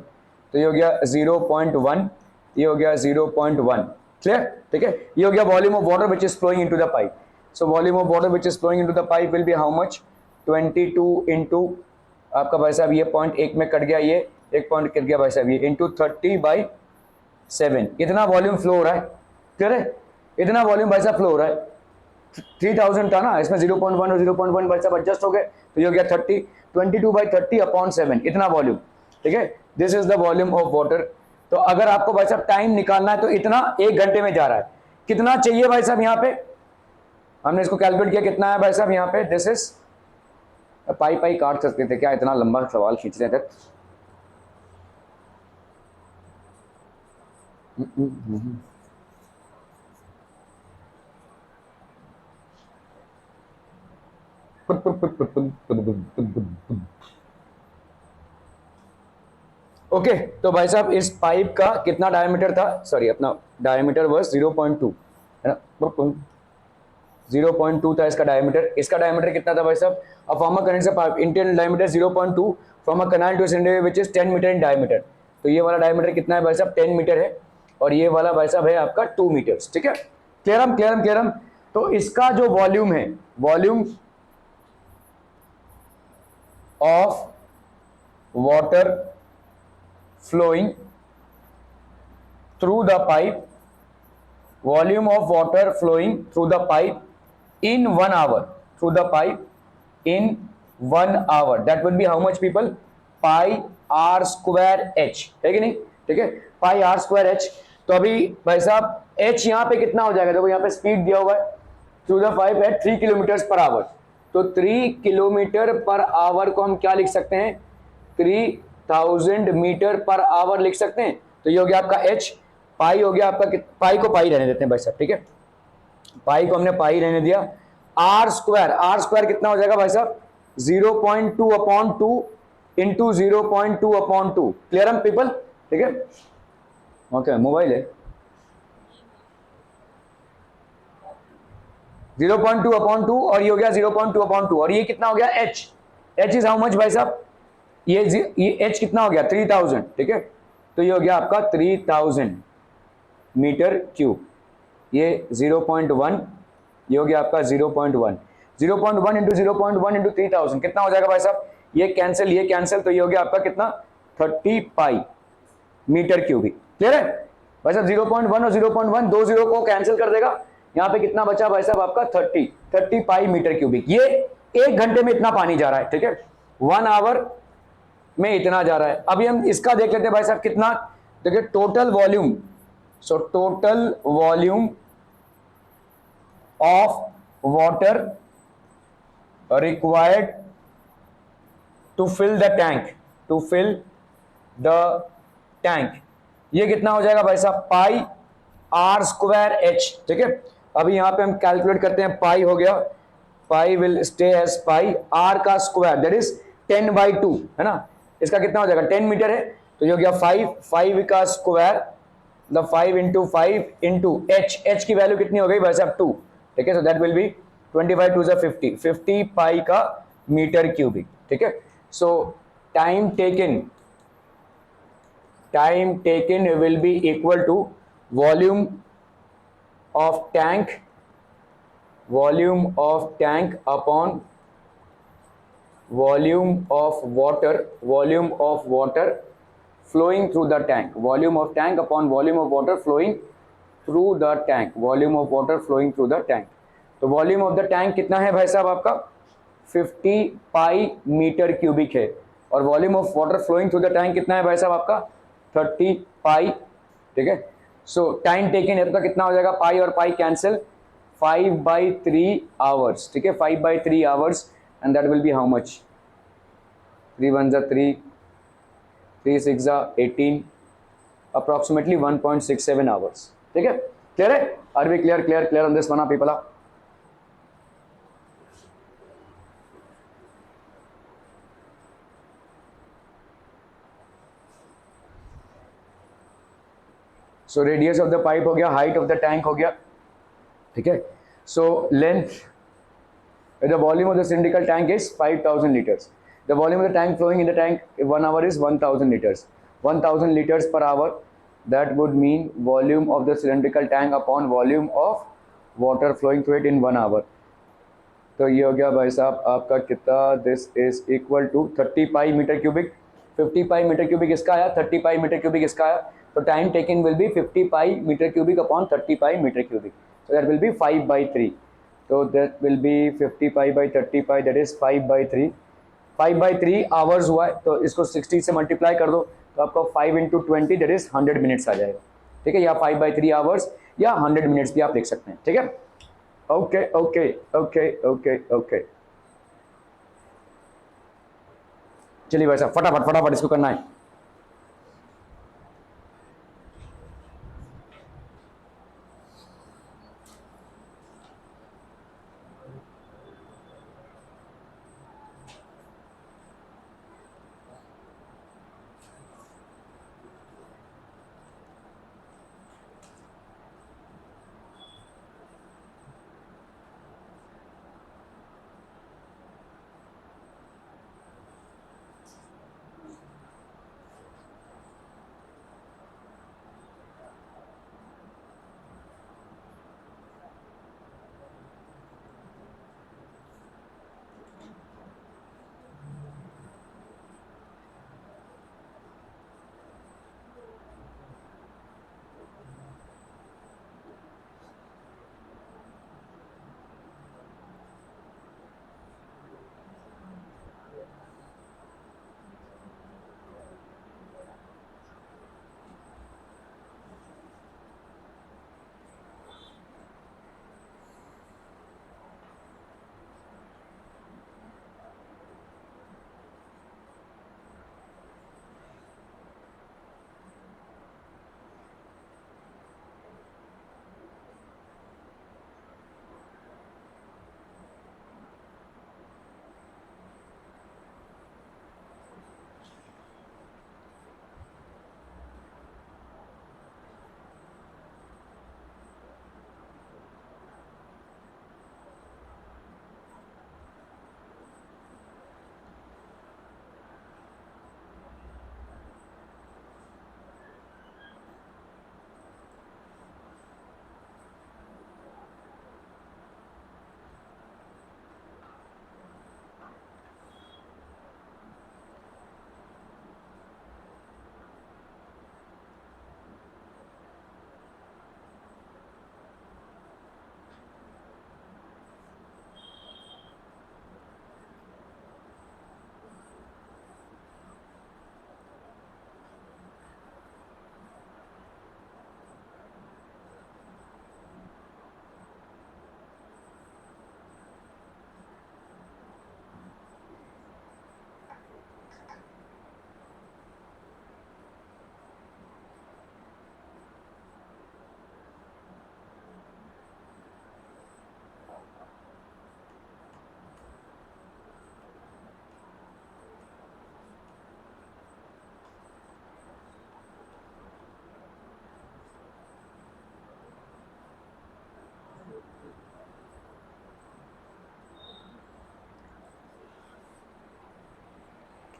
तो ये हो गया 0.1, ये हो गया 0.1, क्लियर, ठीक है। ये हो गया volume of water which is flowing into the pipe. So volume of water which is flowing into the pipe will be how much, 22 into आपका भाई साहब ये पॉइंट एक में कट गया, ये एक पॉइंट कट गया भाई साहब, ये इंटू 30/7, इतना वॉल्यूम फ्लो हो रहा है, क्लियर है, इतना वॉल्यूम भाई साहब फ्लो हो रहा है। 3000 था ना, इसमें 0.1 और 0.1 भाई साहब एडजस्ट हो गए, तो ये हो गया 30, 22/30/7, इतना वॉल्यूम, ठीक है। This is the volume of water. तो अगर आपको भाई साहब टाइम निकालना है तो इतना 1 घंटे में जा रहा है, कितना चाहिए भाई साहब, यहाँ पे हमने इसको कैलकुलेट किया, कितना है भाई साहब यहाँ पे, दिस इज पाई काट सकते थे क्या, इतना लंबा सवाल खींच रहे थे। ओके, तो भाई साहब इस पाइप का कितना डायमीटर था, सॉरी अपना डायमीटर वाज 0.2, है ना, 0.2 था इसका डायमीटर। इसका डायमीटर कितना था भाई साहब, a farmer connects a pipe internal diameter 0.2 from a canal to a cylinder which is 10 metre in diameter, तो ये वाला डायमीटर कितना है भाई साहब, 10 मीटर है, और ये वाला भाई साहब है आपका 2 मीटर्स, ठीक है। क्लियर। तो इसका जो वॉल्यूम है, volume of water flowing through the pipe, volume of water flowing through the pipe in 1 hour, through the pipe in 1 hour, that would be how much people, pi r square h, है कि नहीं, ठीक है, pi r square h। तो अभी भाई साहब h यहाँ पे कितना हो जाएगा, देखो यहाँ पे स्पीड दिया हुआ है through the pipe at 3 kilometre per hour, तो 3 किलोमीटर पर आवर को हम क्या लिख सकते हैं, 3000 मीटर पर आवर लिख सकते हैं, तो ये हो गया आपका h, पाई हो गया आपका, पाई को पाई रहने देते हैं भाई साहब, ठीक है, पाई को हमने पाई रहने दिया। आर स्क्वायर कितना हो जाएगा भाई साहब, 0.2/2 इंटू 0.2/2। क्लियर हम पीपल, ठीक है, ओके मोबाइल है। 0.2/2 और ये हो गया 0.2/2 और ये कितना हो गया h, h is how much भाई साहब, ये h कितना हो गया 3000, ठीक है, तो ये हो गया आपका 3000 मीटर क्यूब, ये 0.1, ये हो गया आपका 0.1, 0.1 इंटू 0.1 इंटू 3000 कितना हो जाएगा भाई साहब, ये कैंसिल, तो ये हो गया आपका कितना 30 पाई मीटर क्यूबिक। क्लियर है भाई साहब, 0.1 और 0.1 दो जीरो को कैंसिल कर देगा, यहाँ पे कितना बचा भाई साहब आपका 30 पाई मीटर क्यूबिक। ये 1 घंटे में इतना पानी जा रहा है, ठीक है, 1 आवर में इतना जा रहा है। अभी हम इसका देख लेते हैं भाई साहब कितना, देखिए total volume, so total volume of water required to fill the tank, ये कितना हो जाएगा भाई साहब, पाई आर स्क्वायर एच, ठीक है। अभी यहां पे हम कैलकुलेट करते हैं, पाई हो गया, pi will stay as pi, r का स्क्वायर दैट इज 10/2 है ना, इसका कितना हो जाएगा 10 मीटर है, तो ये हो गया 5 का square, the 5 into 5 into H की वैल्यू कितनी हो गई भाई साहब 2, ठीक है, सो दैट विल बी 25 2 50 पाई का मीटर क्यूबिक, ठीक है। सो time taken will be equal to volume of tank upon volume of water flowing through the tank, volume of tank upon volume of water flowing through the tank, volume of water flowing through the tank। तो वॉल्यूम ऑफ द टैंक कितना है भाई साहब आपका 50 पाई मीटर क्यूबिक है, और volume of water flowing through the tank कितना है भाई साहब आपका 30 पाई, ठीक है। सो टाइम टेकन है तो कितना हो जाएगा, पाई और पाई कैंसिल, 5/3 आवर्स, ठीक है, 5/3 hours, and that will be how much, 3 1 3 3 6 18, approximately 1.67 hours, ठीक है। क्लियर है, are we clear on this one people? So radius of the pipe हो गया, हाइट ऑफ द टैंक हो गया, ठीक है। So length, the volume of the cylindrical tank is 5000 litres, the volume of the tank flowing in the tank 1 hour is 1000 liters, 1000 liters per hour, that would mean volume of the cylindrical tank upon volume of water flowing through it in 1 hour। तो ये हो गया भाई साहब आपका कितना, this is equal to 30 pi metre cubic, 50 pi metre cubic इसका आया, 30 पाई मीटर क्यूबिक इसका आया, तो time taken will be 50 pi metre cubic upon 30 pi metre cubic, so that will be 5/3, तो that will be 50 pi by 30 pi, that is 5/3 hours हुआ है, तो इसको 60 से मल्टीप्लाई कर दो तो आपको 5 इंटू 20 दैट इज 100 मिनट्स आ जाएगा, ठीक है, या 5/3 आवर्स या 100 मिनट्स भी आप देख सकते हैं, ठीक है। Okay okay okay okay okay, चलिए भाई साहब फटाफट इसको करना है।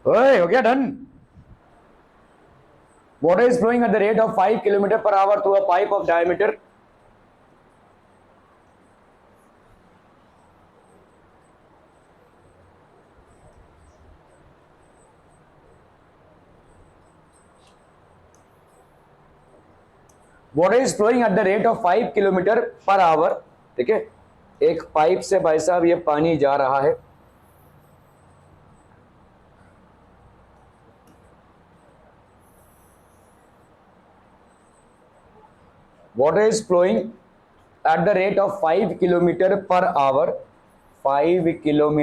ओए हो गया done. Water is flowing at the rate of 5 km per hour through a pipe of diameter water is flowing at the rate of 5 km per hour. ठीक है, एक पाइप से भाई साहब ये पानी जा रहा है. Water is flowing at the rate of 5 km per hour, 5 km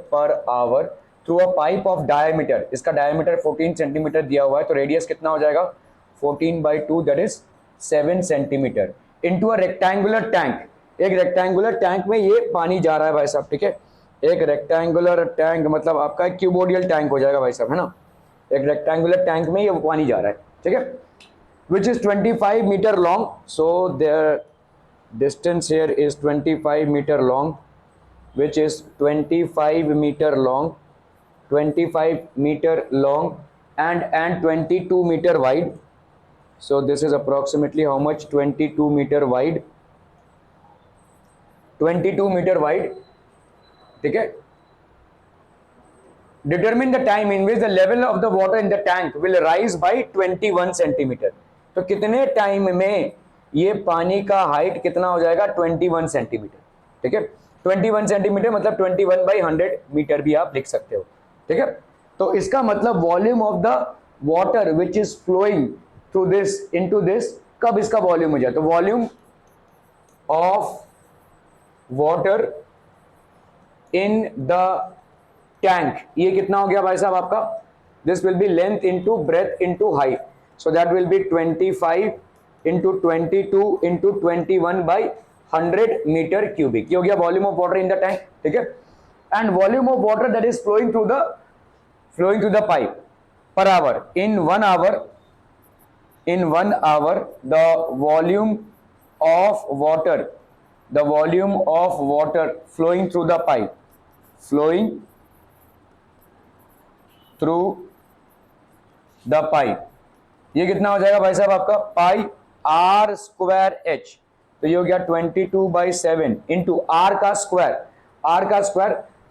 per hour through a pipe of diameter. इसका diameter 14 सेंटीमीटर दिया हुआ है, तो रेडियस कितना हो जाएगा 14/2, that is 7 centimetre, into a rectangular tank. एक रेक्टेंगुलर टैंक में ये पानी जा रहा है भाई साहब. ठीक है, एक रेक्टेंगुलर टैंक मतलब आपका क्यूबोडियल टैंक हो जाएगा भाई साहब, है ना. एक रेक्टेंगुलर टैंक में ये पानी जा रहा है. ठीक है, which is 25 meter long. So their distance here is 25 meter long, which is 25 meter long, 25 meter long and 22 meter wide. So this is approximately how much? 22 meter wide, 22 meter wide. ठीक है, determine the time in which the level of the water in the tank will rise by 21 centimeter. तो कितने टाइम में ये पानी का हाइट कितना हो जाएगा 21 सेंटीमीटर. ठीक है, 21 सेंटीमीटर मतलब 21/100 मीटर भी आप लिख सकते हो. ठीक है, तो इसका मतलब volume of the water which is flowing through this into this, कब इसका वॉल्यूम हो जाए, तो volume of water in the tank, ये कितना हो गया भाई साहब आपका, this will be length into breadth into height. So that will be 25 into 22 into 21/100 meter cubic. ये हो गया volume of water in the tank. ठीक है, and volume of water that is flowing through the pipe per hour in 1 hour. In 1 hour, the volume of water flowing through the pipe, flowing through the pipe, ये कितना हो जाएगा भाई साहब आपका पाई आर स्क्वायर एच. तो ये हो गया 22/7 इंटू आर का square.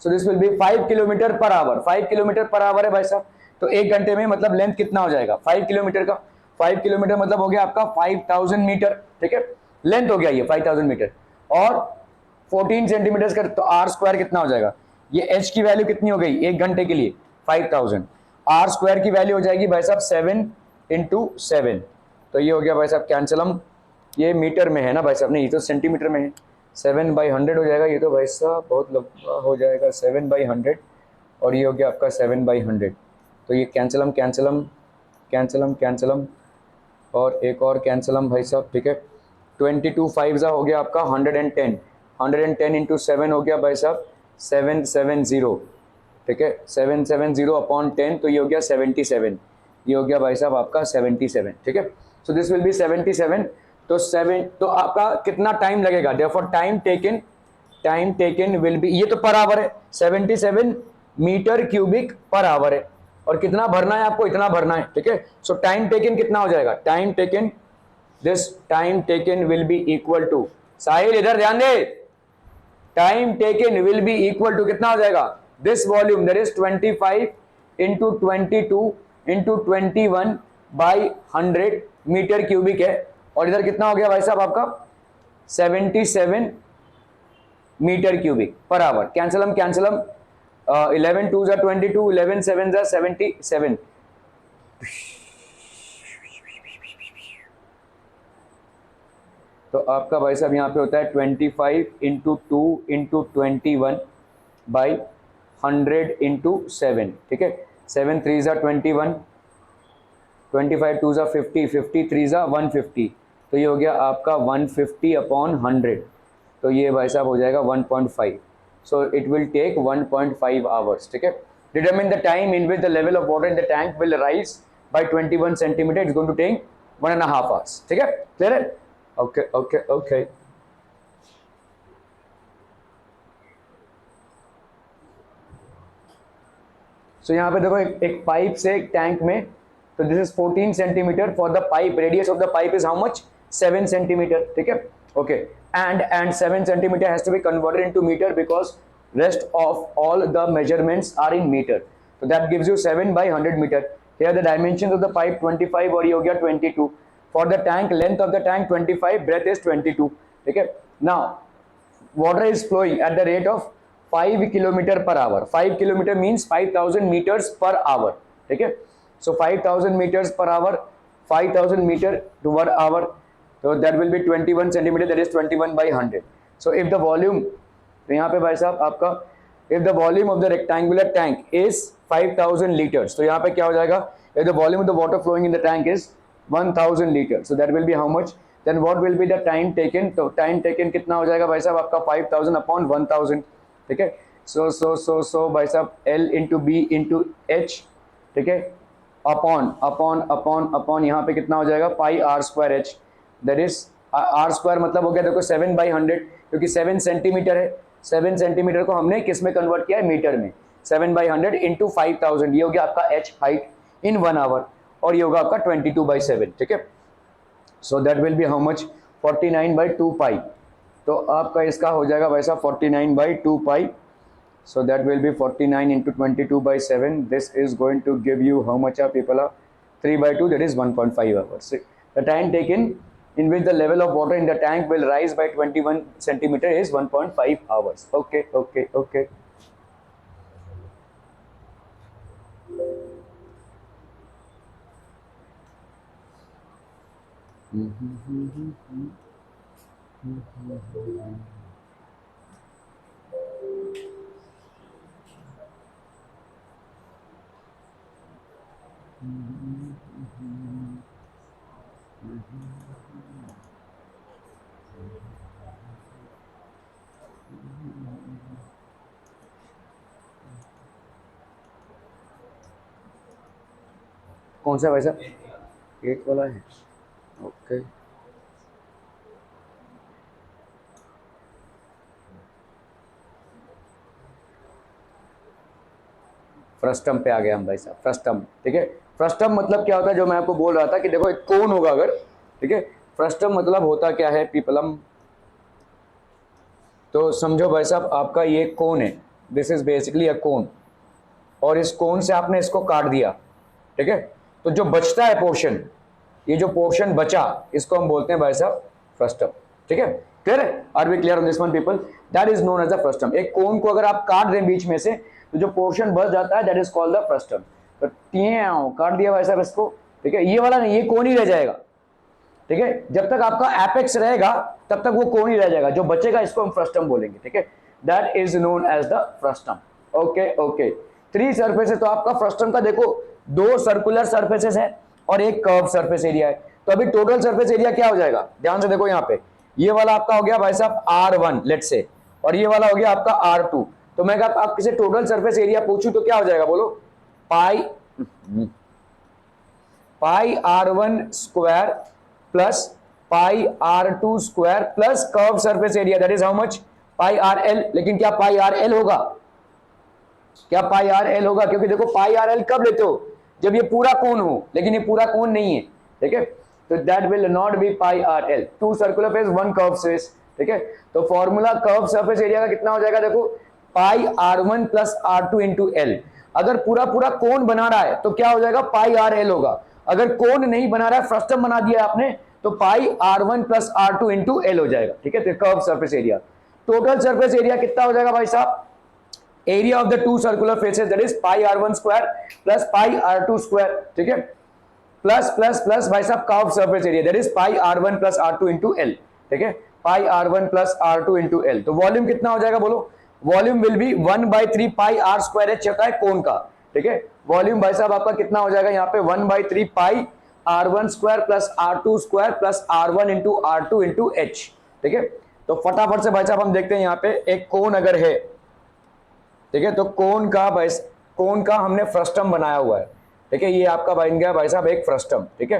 So this will B 5 kilometre per our. 5 kilometre per our है भाई साहब, तो एक घंटे में मतलब लेंथ कितना हो जाएगा 5 किलोमीटर का. 5 किलोमीटर मतलब हो गया आपका 5000 मीटर. ठीक है, लेंथ हो गया ये 5000 मीटर और 14 सेंटीमीटर का, तो आर स्क्वायर कितना हो जाएगा, ये एच की वैल्यू कितनी हो गई एक घंटे के लिए 5000. आर स्क्वायर की वैल्यू हो जाएगी भाई साहब 7 इंटू 7. तो ये हो गया भाई साहब कैंसलम, ये मीटर में है ना भाई साहब, नहीं ये तो सेंटीमीटर में है. 7/100 हो जाएगा ये तो भाई साहब बहुत लंबा हो जाएगा 7/100 और ये हो गया आपका 7/100. तो ये कैंसलम और एक और कैंसलम भाई साहब. ठीक है, 22 5 हो गया आपका 110 इंटू 7 हो गया भाई साहब 770. ठीक है, 770/10, तो ये हो गया 77. ये हो गया भाई साहब आपका 77. ठीक है, सो दिस विल बी 77. तो 7, तो आपका कितना टाइम लगेगा, therefore time taken will B, ये तो पर आवर है 77 मीटर क्यूबिक पर आवर है और कितना भरना है आपको, इतना भरना है. ठीक है, सो टाइम टेकन कितना हो जाएगा, time taken will be equal to, Sahil इधर ध्यान दे, time taken will be equal to कितना हो जाएगा, this volume that is 25 into 22 into 21/100 metre cubic है और इधर कितना हो गया भाई साहब आपका 77 मीटर क्यूबिक पर आवर. कैंसलम 11 2 जा 22, 11 7 जा 77. तो आपका भाई साहब यहाँ पे होता है 25 इंटू 2 इंटू 21/100 इंटू 7. ठीक है, 7 3 जा 21, 25 2 जा 50, 50 3 जा 150. तो ये हो गया आपका 150/100. तो ये भाई साहब हो जाएगा 1.5. So it will take 1.5 hours. ठीक है, determine the time in which the level of water in the tank will rise by 21 centimetre. It's going to take 1.5 hours. ठीक है, क्लियर है. ओके. सो यहाँ पे देखो एक पाइप से एक टैंक में, तो this is 14 centimetre for the pipe, radius of the pipe is how much 7 centimetre, ठीक है, okay, and 7 centimetre has to be converted into metre because rest of all the measurements are in meter, so that gives you 7 by 100 meter. Here the dimensions of the pipe 25 और ये हो गया 22. For the tank, length of the tank 25, breadth is 22, ठीक है. Now water is flowing at the rate of 5 kilometer per hour. 5 kilometer means 5000 meters per hour, ठीक है. So 5000 meters per hour, 5000 meter to 1 hour, so that will be 21 centimeter, that is 21 by 100. So if the volume, तो यहाँ पे भाई साहब आपका if the volume of the rectangular tank is 5000 liters, तो यहाँ पे क्या हो जाएगा, if the volume of the water flowing in the tank is 1000 liters, so that will be how much, then what will be the time taken, तो time taken कितना हो जाएगा भाई साहब आपका 5000 upon 1000, ठीक है. so भाई साहब L into B into H, ठीक है, अपॉन यहाँ पे कितना हो जाएगा pi r square h, that is r square मतलब हो गया देखो 7 by 100, क्योंकि 7 सेंटीमीटर है, 7 सेंटीमीटर को हमने किस में कन्वर्ट किया है, मीटर में. 7 by 100 इंटू 5000, ये हो गया आपका एच हाइट इन 1 आवर, और ये होगा आपका 22 by 7, ठीक है. So that will be how much 49 by 2 पाई, तो आपका इसका हो जाएगा भाई साहब 49 by 2 pi. So that will be 49 into 22 by 7. This is going to give you how much are people are 3 by 2, that is 1.5 hours. The time taken in which the level of water in the tank will rise by 21 centimeter is 1.5 hours. Okay. कौन सा भाई साहब, 8 वाला है, ओके. फ्रस्टम पे आ गए हम भाई साहब, फ्रस्टम, ठीक है. फ्रस्टम मतलब क्या होता है, जो मैं आपको बोल रहा था कि देखो एक कोन होगा अगर, ठीक है, फ्रस्टम मतलब होता क्या है पीपलम, तो समझो भाई साहब आपका ये कोन है, दिस इज बेसिकली अ कोन, और इस कोन से आपने इसको काट दिया, ठीक है, तो जो बचता है पोर्शन, ये जो पोर्शन बचा, इसको हम बोलते हैं भाई साहब फ्रस्टम, ठीक है. क्लियर है, are we clear on this one people, that is known as the frustum. एक कोन को अगर आप काट दें बीच में से, तो जो पोर्शन बच जाता है that is called the frustum. तो काट दिया भाई साहब इसको, ठीक है, ये वाला नहीं, ये कोन ही रह जाएगा, ठीक है. जब तक आपका एपेक्स रहेगा तब तक वो कोन ही रह जाएगा, जो बचेगा इसको हम फ्रस्टम बोलेंगे, ठीक है. That is known as the frustum. Okay. 3 surface है, तो आपका फ्रस्टम का देखो 2 सर्कुलर सरफेसेस है और एक कर्व सरफेस एरिया है. तो अभी टोटल सरफेस एरिया क्या हो जाएगा, ध्यान से देखो यहाँ पे, ये वाला आपका हो गया भाई साहब R1 लेट्स से, और ये वाला हो गया आपका R2. तो मैं अगर आप किसी टोटल सरफेस एरिया पूछूं तो क्या हो जाएगा, बोलो, पाई R1 square plus pi R2 square plus curve surface area, that is how much pi RL. लेकिन क्या पाई RL होगा, क्या पाई RL होगा, क्योंकि देखो पाई RL कब लेते हो, जब ये पूरा कोन हो, लेकिन ये पूरा कोन नहीं है, ठीक है. तो that will not be pi RL. 2 circular face 1 curve face, ठीक है. तो फॉर्मूला कर्व सरफेस एरिया का कितना हो जाएगा, देखो पाई R1 plus R2 into L. अगर पूरा कोन बना रहा है तो क्या हो जाएगा, पाई RL होगा. अगर कोन नहीं बना रहा है, फ्रस्टम बना दिया आपने, तो पाई R1 plus R2 into L हो जाएगा, ठीक है. तो curve surface area, total surface area कितना हो जाएगा भाई साहब, area of the 2 circular faces, that is pi R1 square plus pi R2 square, ठीक है, प्लस भाई साहब curve surface area, that is pi R1 plus R2 into L, ठीक है, पाई R1 plus R2 into L. तो वॉल्यूम कितना हो जाएगा, बोलो, volume will be 1/3 pi R square h होता है कोन का, ठीक है. वॉल्यूम भाई साहब आपका कितना हो जाएगा यहाँ पे 1/3 pi R1 square plus R2 square plus R1 into R2 into H, ठीक है. तो फटाफट से भाई साहब हम देखते हैं यहाँ पे एक कोन अगर है, ठीक है, तो कोन का हमने फ्रस्टम बनाया हुआ है, ठीक है. ये आपका बन गया भाई साहब एक फ्रस्टम, ठीक है.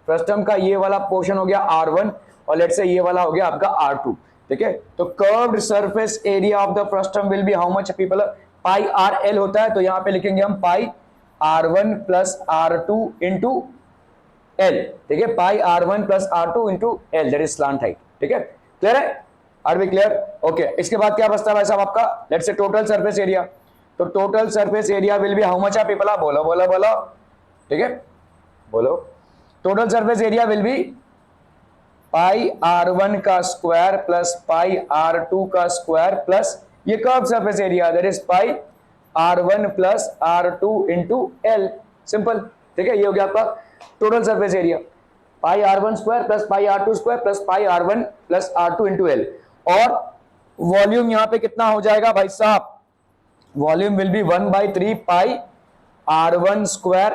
फ्रस्टम का ये वाला पोर्शन हो गया R1 और लेट्स से ये वाला हो गया आपका R2, ठीक है. तो curved surface area of the frustum will be how much people, pi R L होता है, तो यहां पे लिखेंगे हम पाई R1 plus R2 into l, ठीक है, पाई R1 plus R2 into L, that is slant height, ठीक है, क्लियर है, आर बी क्लियर, ओके। इसके बाद क्या बचता है भाई साहब आपका, let's say total surface area, तो total surface area will be how much आप पीपल, बोलो बोलो बोलो, ठीक है, बोलो, total surface area will be pi R1 का स्क्वायर प्लस पाई R2 का स्क्वायर प्लस ये curve surface area, that is pi R1 plus R2 into l, simple, ठीक है, ये हो गया आपका total surface area, pi R1 square plus pi R2 square plus pi R1 plus R2 into l. और वॉल्यूम यहां पे कितना हो जाएगा भाई साहब, volume will be 1/3 pi R1 square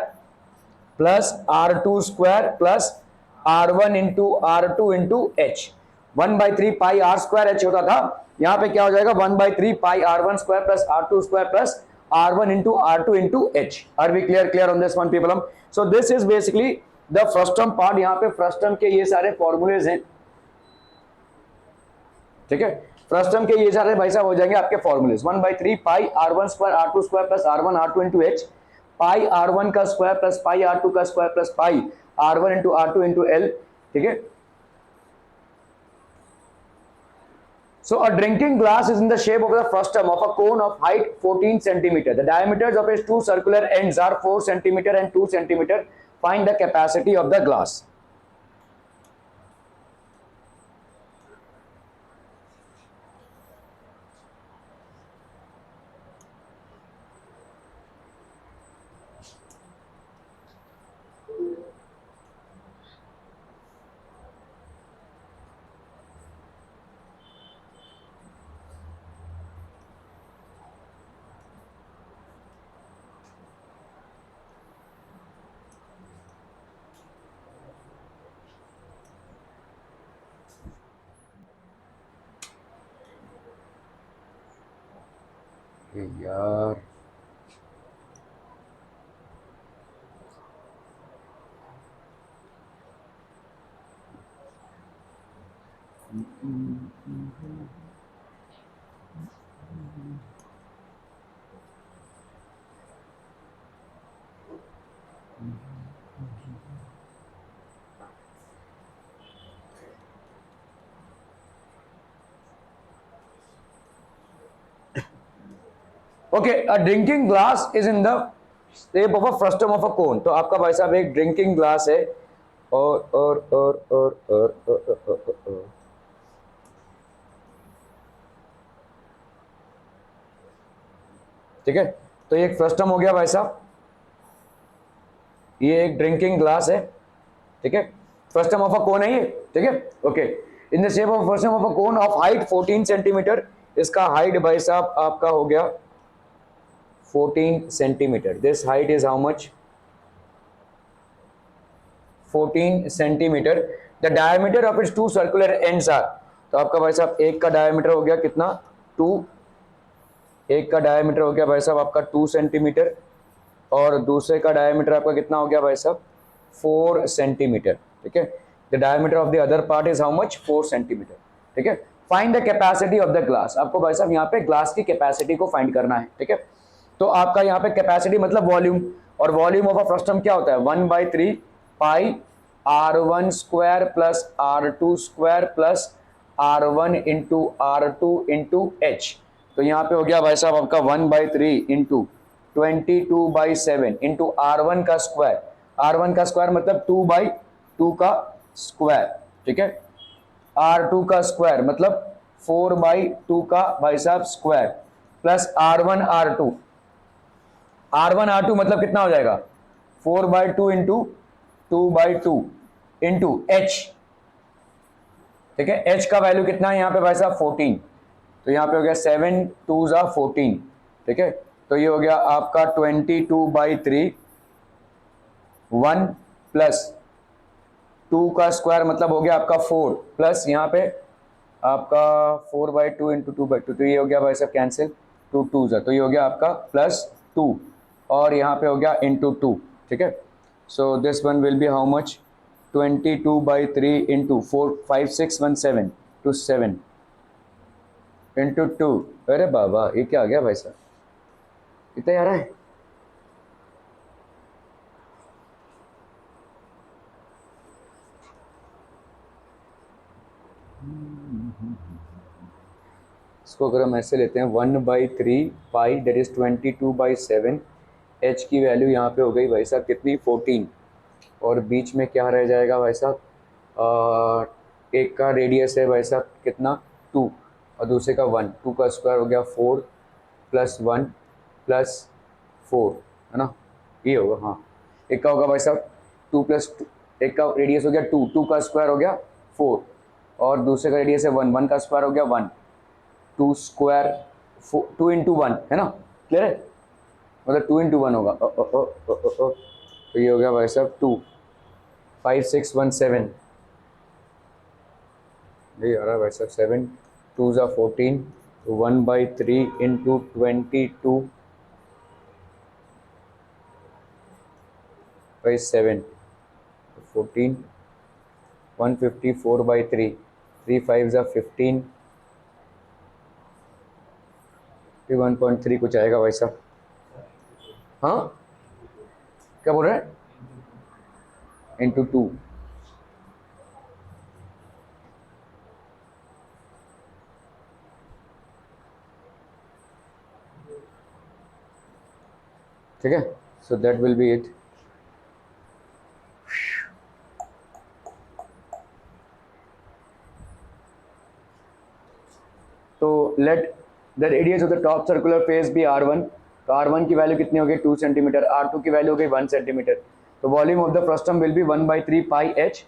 plus R2 square plus R1 into R2 into h, 1/3 pi R square h होता था, यहां पे क्या हो जाएगा 1/3 pi R1 square plus R2 square plus R1 into R2 into h. Are we clear on this one people? So this is basically the frustum part, यहां पे फ्रस्टम के ये सारे फॉर्मूलेज हैं, ठीक है, फ्रस्टम के ये सारे भाई साहब हो जाएंगे आपके formulae, 1/3 pi R1 square R2 square plus R1 R2 into h, pi R1 का स्क्वायर प्लस पाई R2 का square plus pi R1 into R2 into l, ठीक है। So a drinking glass is in the shape of the frustum of a cone of height 14 centimeter. The diameters of its two circular ends are 4 centimeter and 2 centimeter. Find the capacity of the glass. यार okay, a drinking glass is in the shape of a frustum of a cone. तो आपका भाई साहब एक ड्रिंकिंग ग्लास है और ठीक है, तो ये एक फ्रस्टम हो गया भाई साहब, ये एक ड्रिंकिंग ग्लास है, ठीक है, फ्रस्टम ऑफ अ कोन है ये, ठीक है, okay, in the shape of frustum of a cone of height 14 centimetre, इसका हाइट भाई साहब आपका हो गया 14 centimetre, this height is how much 14 centimetre, the diameter of its two circular ends are, तो आपका भाई साहब एक का डायमीटर हो गया कितना 2, एक का डायमीटर हो गया भाई साहब आपका 2 सेंटीमीटर और दूसरे का डायमीटर आपका कितना हो गया भाई साहब 4 सेंटीमीटर, ठीक है, the diameter of the other part is how much 4 centimetre, ठीक है। Find the capacity of the glass, आपको भाई साहब यहाँ पे ग्लास की कैपेसिटी को फाइंड करना है, ठीक है, तो आपका यहाँ पे कैपेसिटी मतलब वॉल्यूम, और वॉल्यूम ऑफ अ फ्रस्टम क्या होता है 1/3 pi R1 square plus R2 square plus R1 into R2 into H, तो यहाँ पे हो गया भाई साहब आपका 1/3 इंटू 22/7 इंटू R1 का स्क्वायर, R1 का स्क्वायर मतलब 2/2 का स्क्वायर, ठीक है, R2 का स्क्वायर मतलब 4/2 का भाई साहब स्क्वायर प्लस R1 R2 मतलब कितना हो जाएगा 4/2 इंटू 2/2 इंटू एच, ठीक है, एच का वैल्यू कितना है यहाँ पे भाई साहब 14, तो यहाँ पे हो गया 7 2 जा 14, ठीक है, तो ये हो गया आपका 22/3 1 प्लस 2 का स्क्वायर मतलब हो गया आपका 4 प्लस यहाँ पे आपका 4/2 इंटू 2/2, तो ये हो गया भाई साहब कैंसिल 2 2 जा, तो ये हो गया आपका प्लस 2 और यहाँ पे हो गया इंटू 2, ठीक है, so this one will be how much 22/3 into 4 5 6 1 7 2 7 into 2, अरे बाबा ये क्या आ गया भाई साहब कितना आ रहा है? इसको अगर हम ऐसे लेते हैं 1/3 पाई दैट इज 22/7, एच की वैल्यू यहाँ पे हो गई भाई साहब कितनी 14, और बीच में क्या रह जाएगा भाई साहब, एक का रेडियस है भाई साहब कितना 2 और दूसरे का 1, 2 का स्क्वायर हो गया 4 + 1 + 4 है ना, ये होगा। हाँ, एक का होगा भाई साहब 2 + 2, एक का रेडियस हो गया 2, 2 का स्क्वायर हो गया 4 और दूसरे का रेडियस है 1, 1 का स्क्वायर हो गया 1, 2 स्क्वायर 2 × 1 है ना, क्लियर है, मतलब 2 × 1 होगा। तो ये हो गया भाई साहब 2, 5 6 1 7, ये आ रहा है भाई साहब 7, 2 × 14, 1/3 × 22/7, 14, 154/3, 3 5 × 15, 1.3 कुछ आएगा भाई साहब। हाँ क्या बोल रहे हैं? × 2, ठीक है, so that will be it. तो let the radius of the top circular face be r1, तो r1 की वैल्यू कितनी होगी 2 सेंटीमीटर, r2 की वैल्यू हो गई 1 सेंटीमीटर, तो volume of the frustum will be 1/3 pi h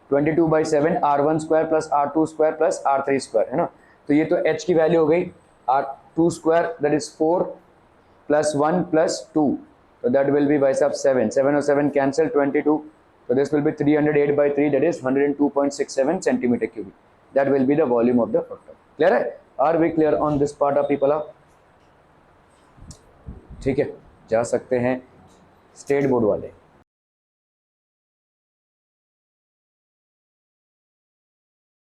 22/7 r1 square plus r2 square plus r3 square है ना। तो ये तो h की वैल्यू हो गई r2 स्क्वायर दैट इज 4 + 1 + 2, तो दैट विल बी बाई साहब 7, 7 और 7 cancel 22, so this will be 308/3 that is 102.67 centimeter cubic, that will be the volume of the fructum। clear है? Are we clear on this part of people? ठीक है, जा सकते हैं स्टेट बोर्ड वाले।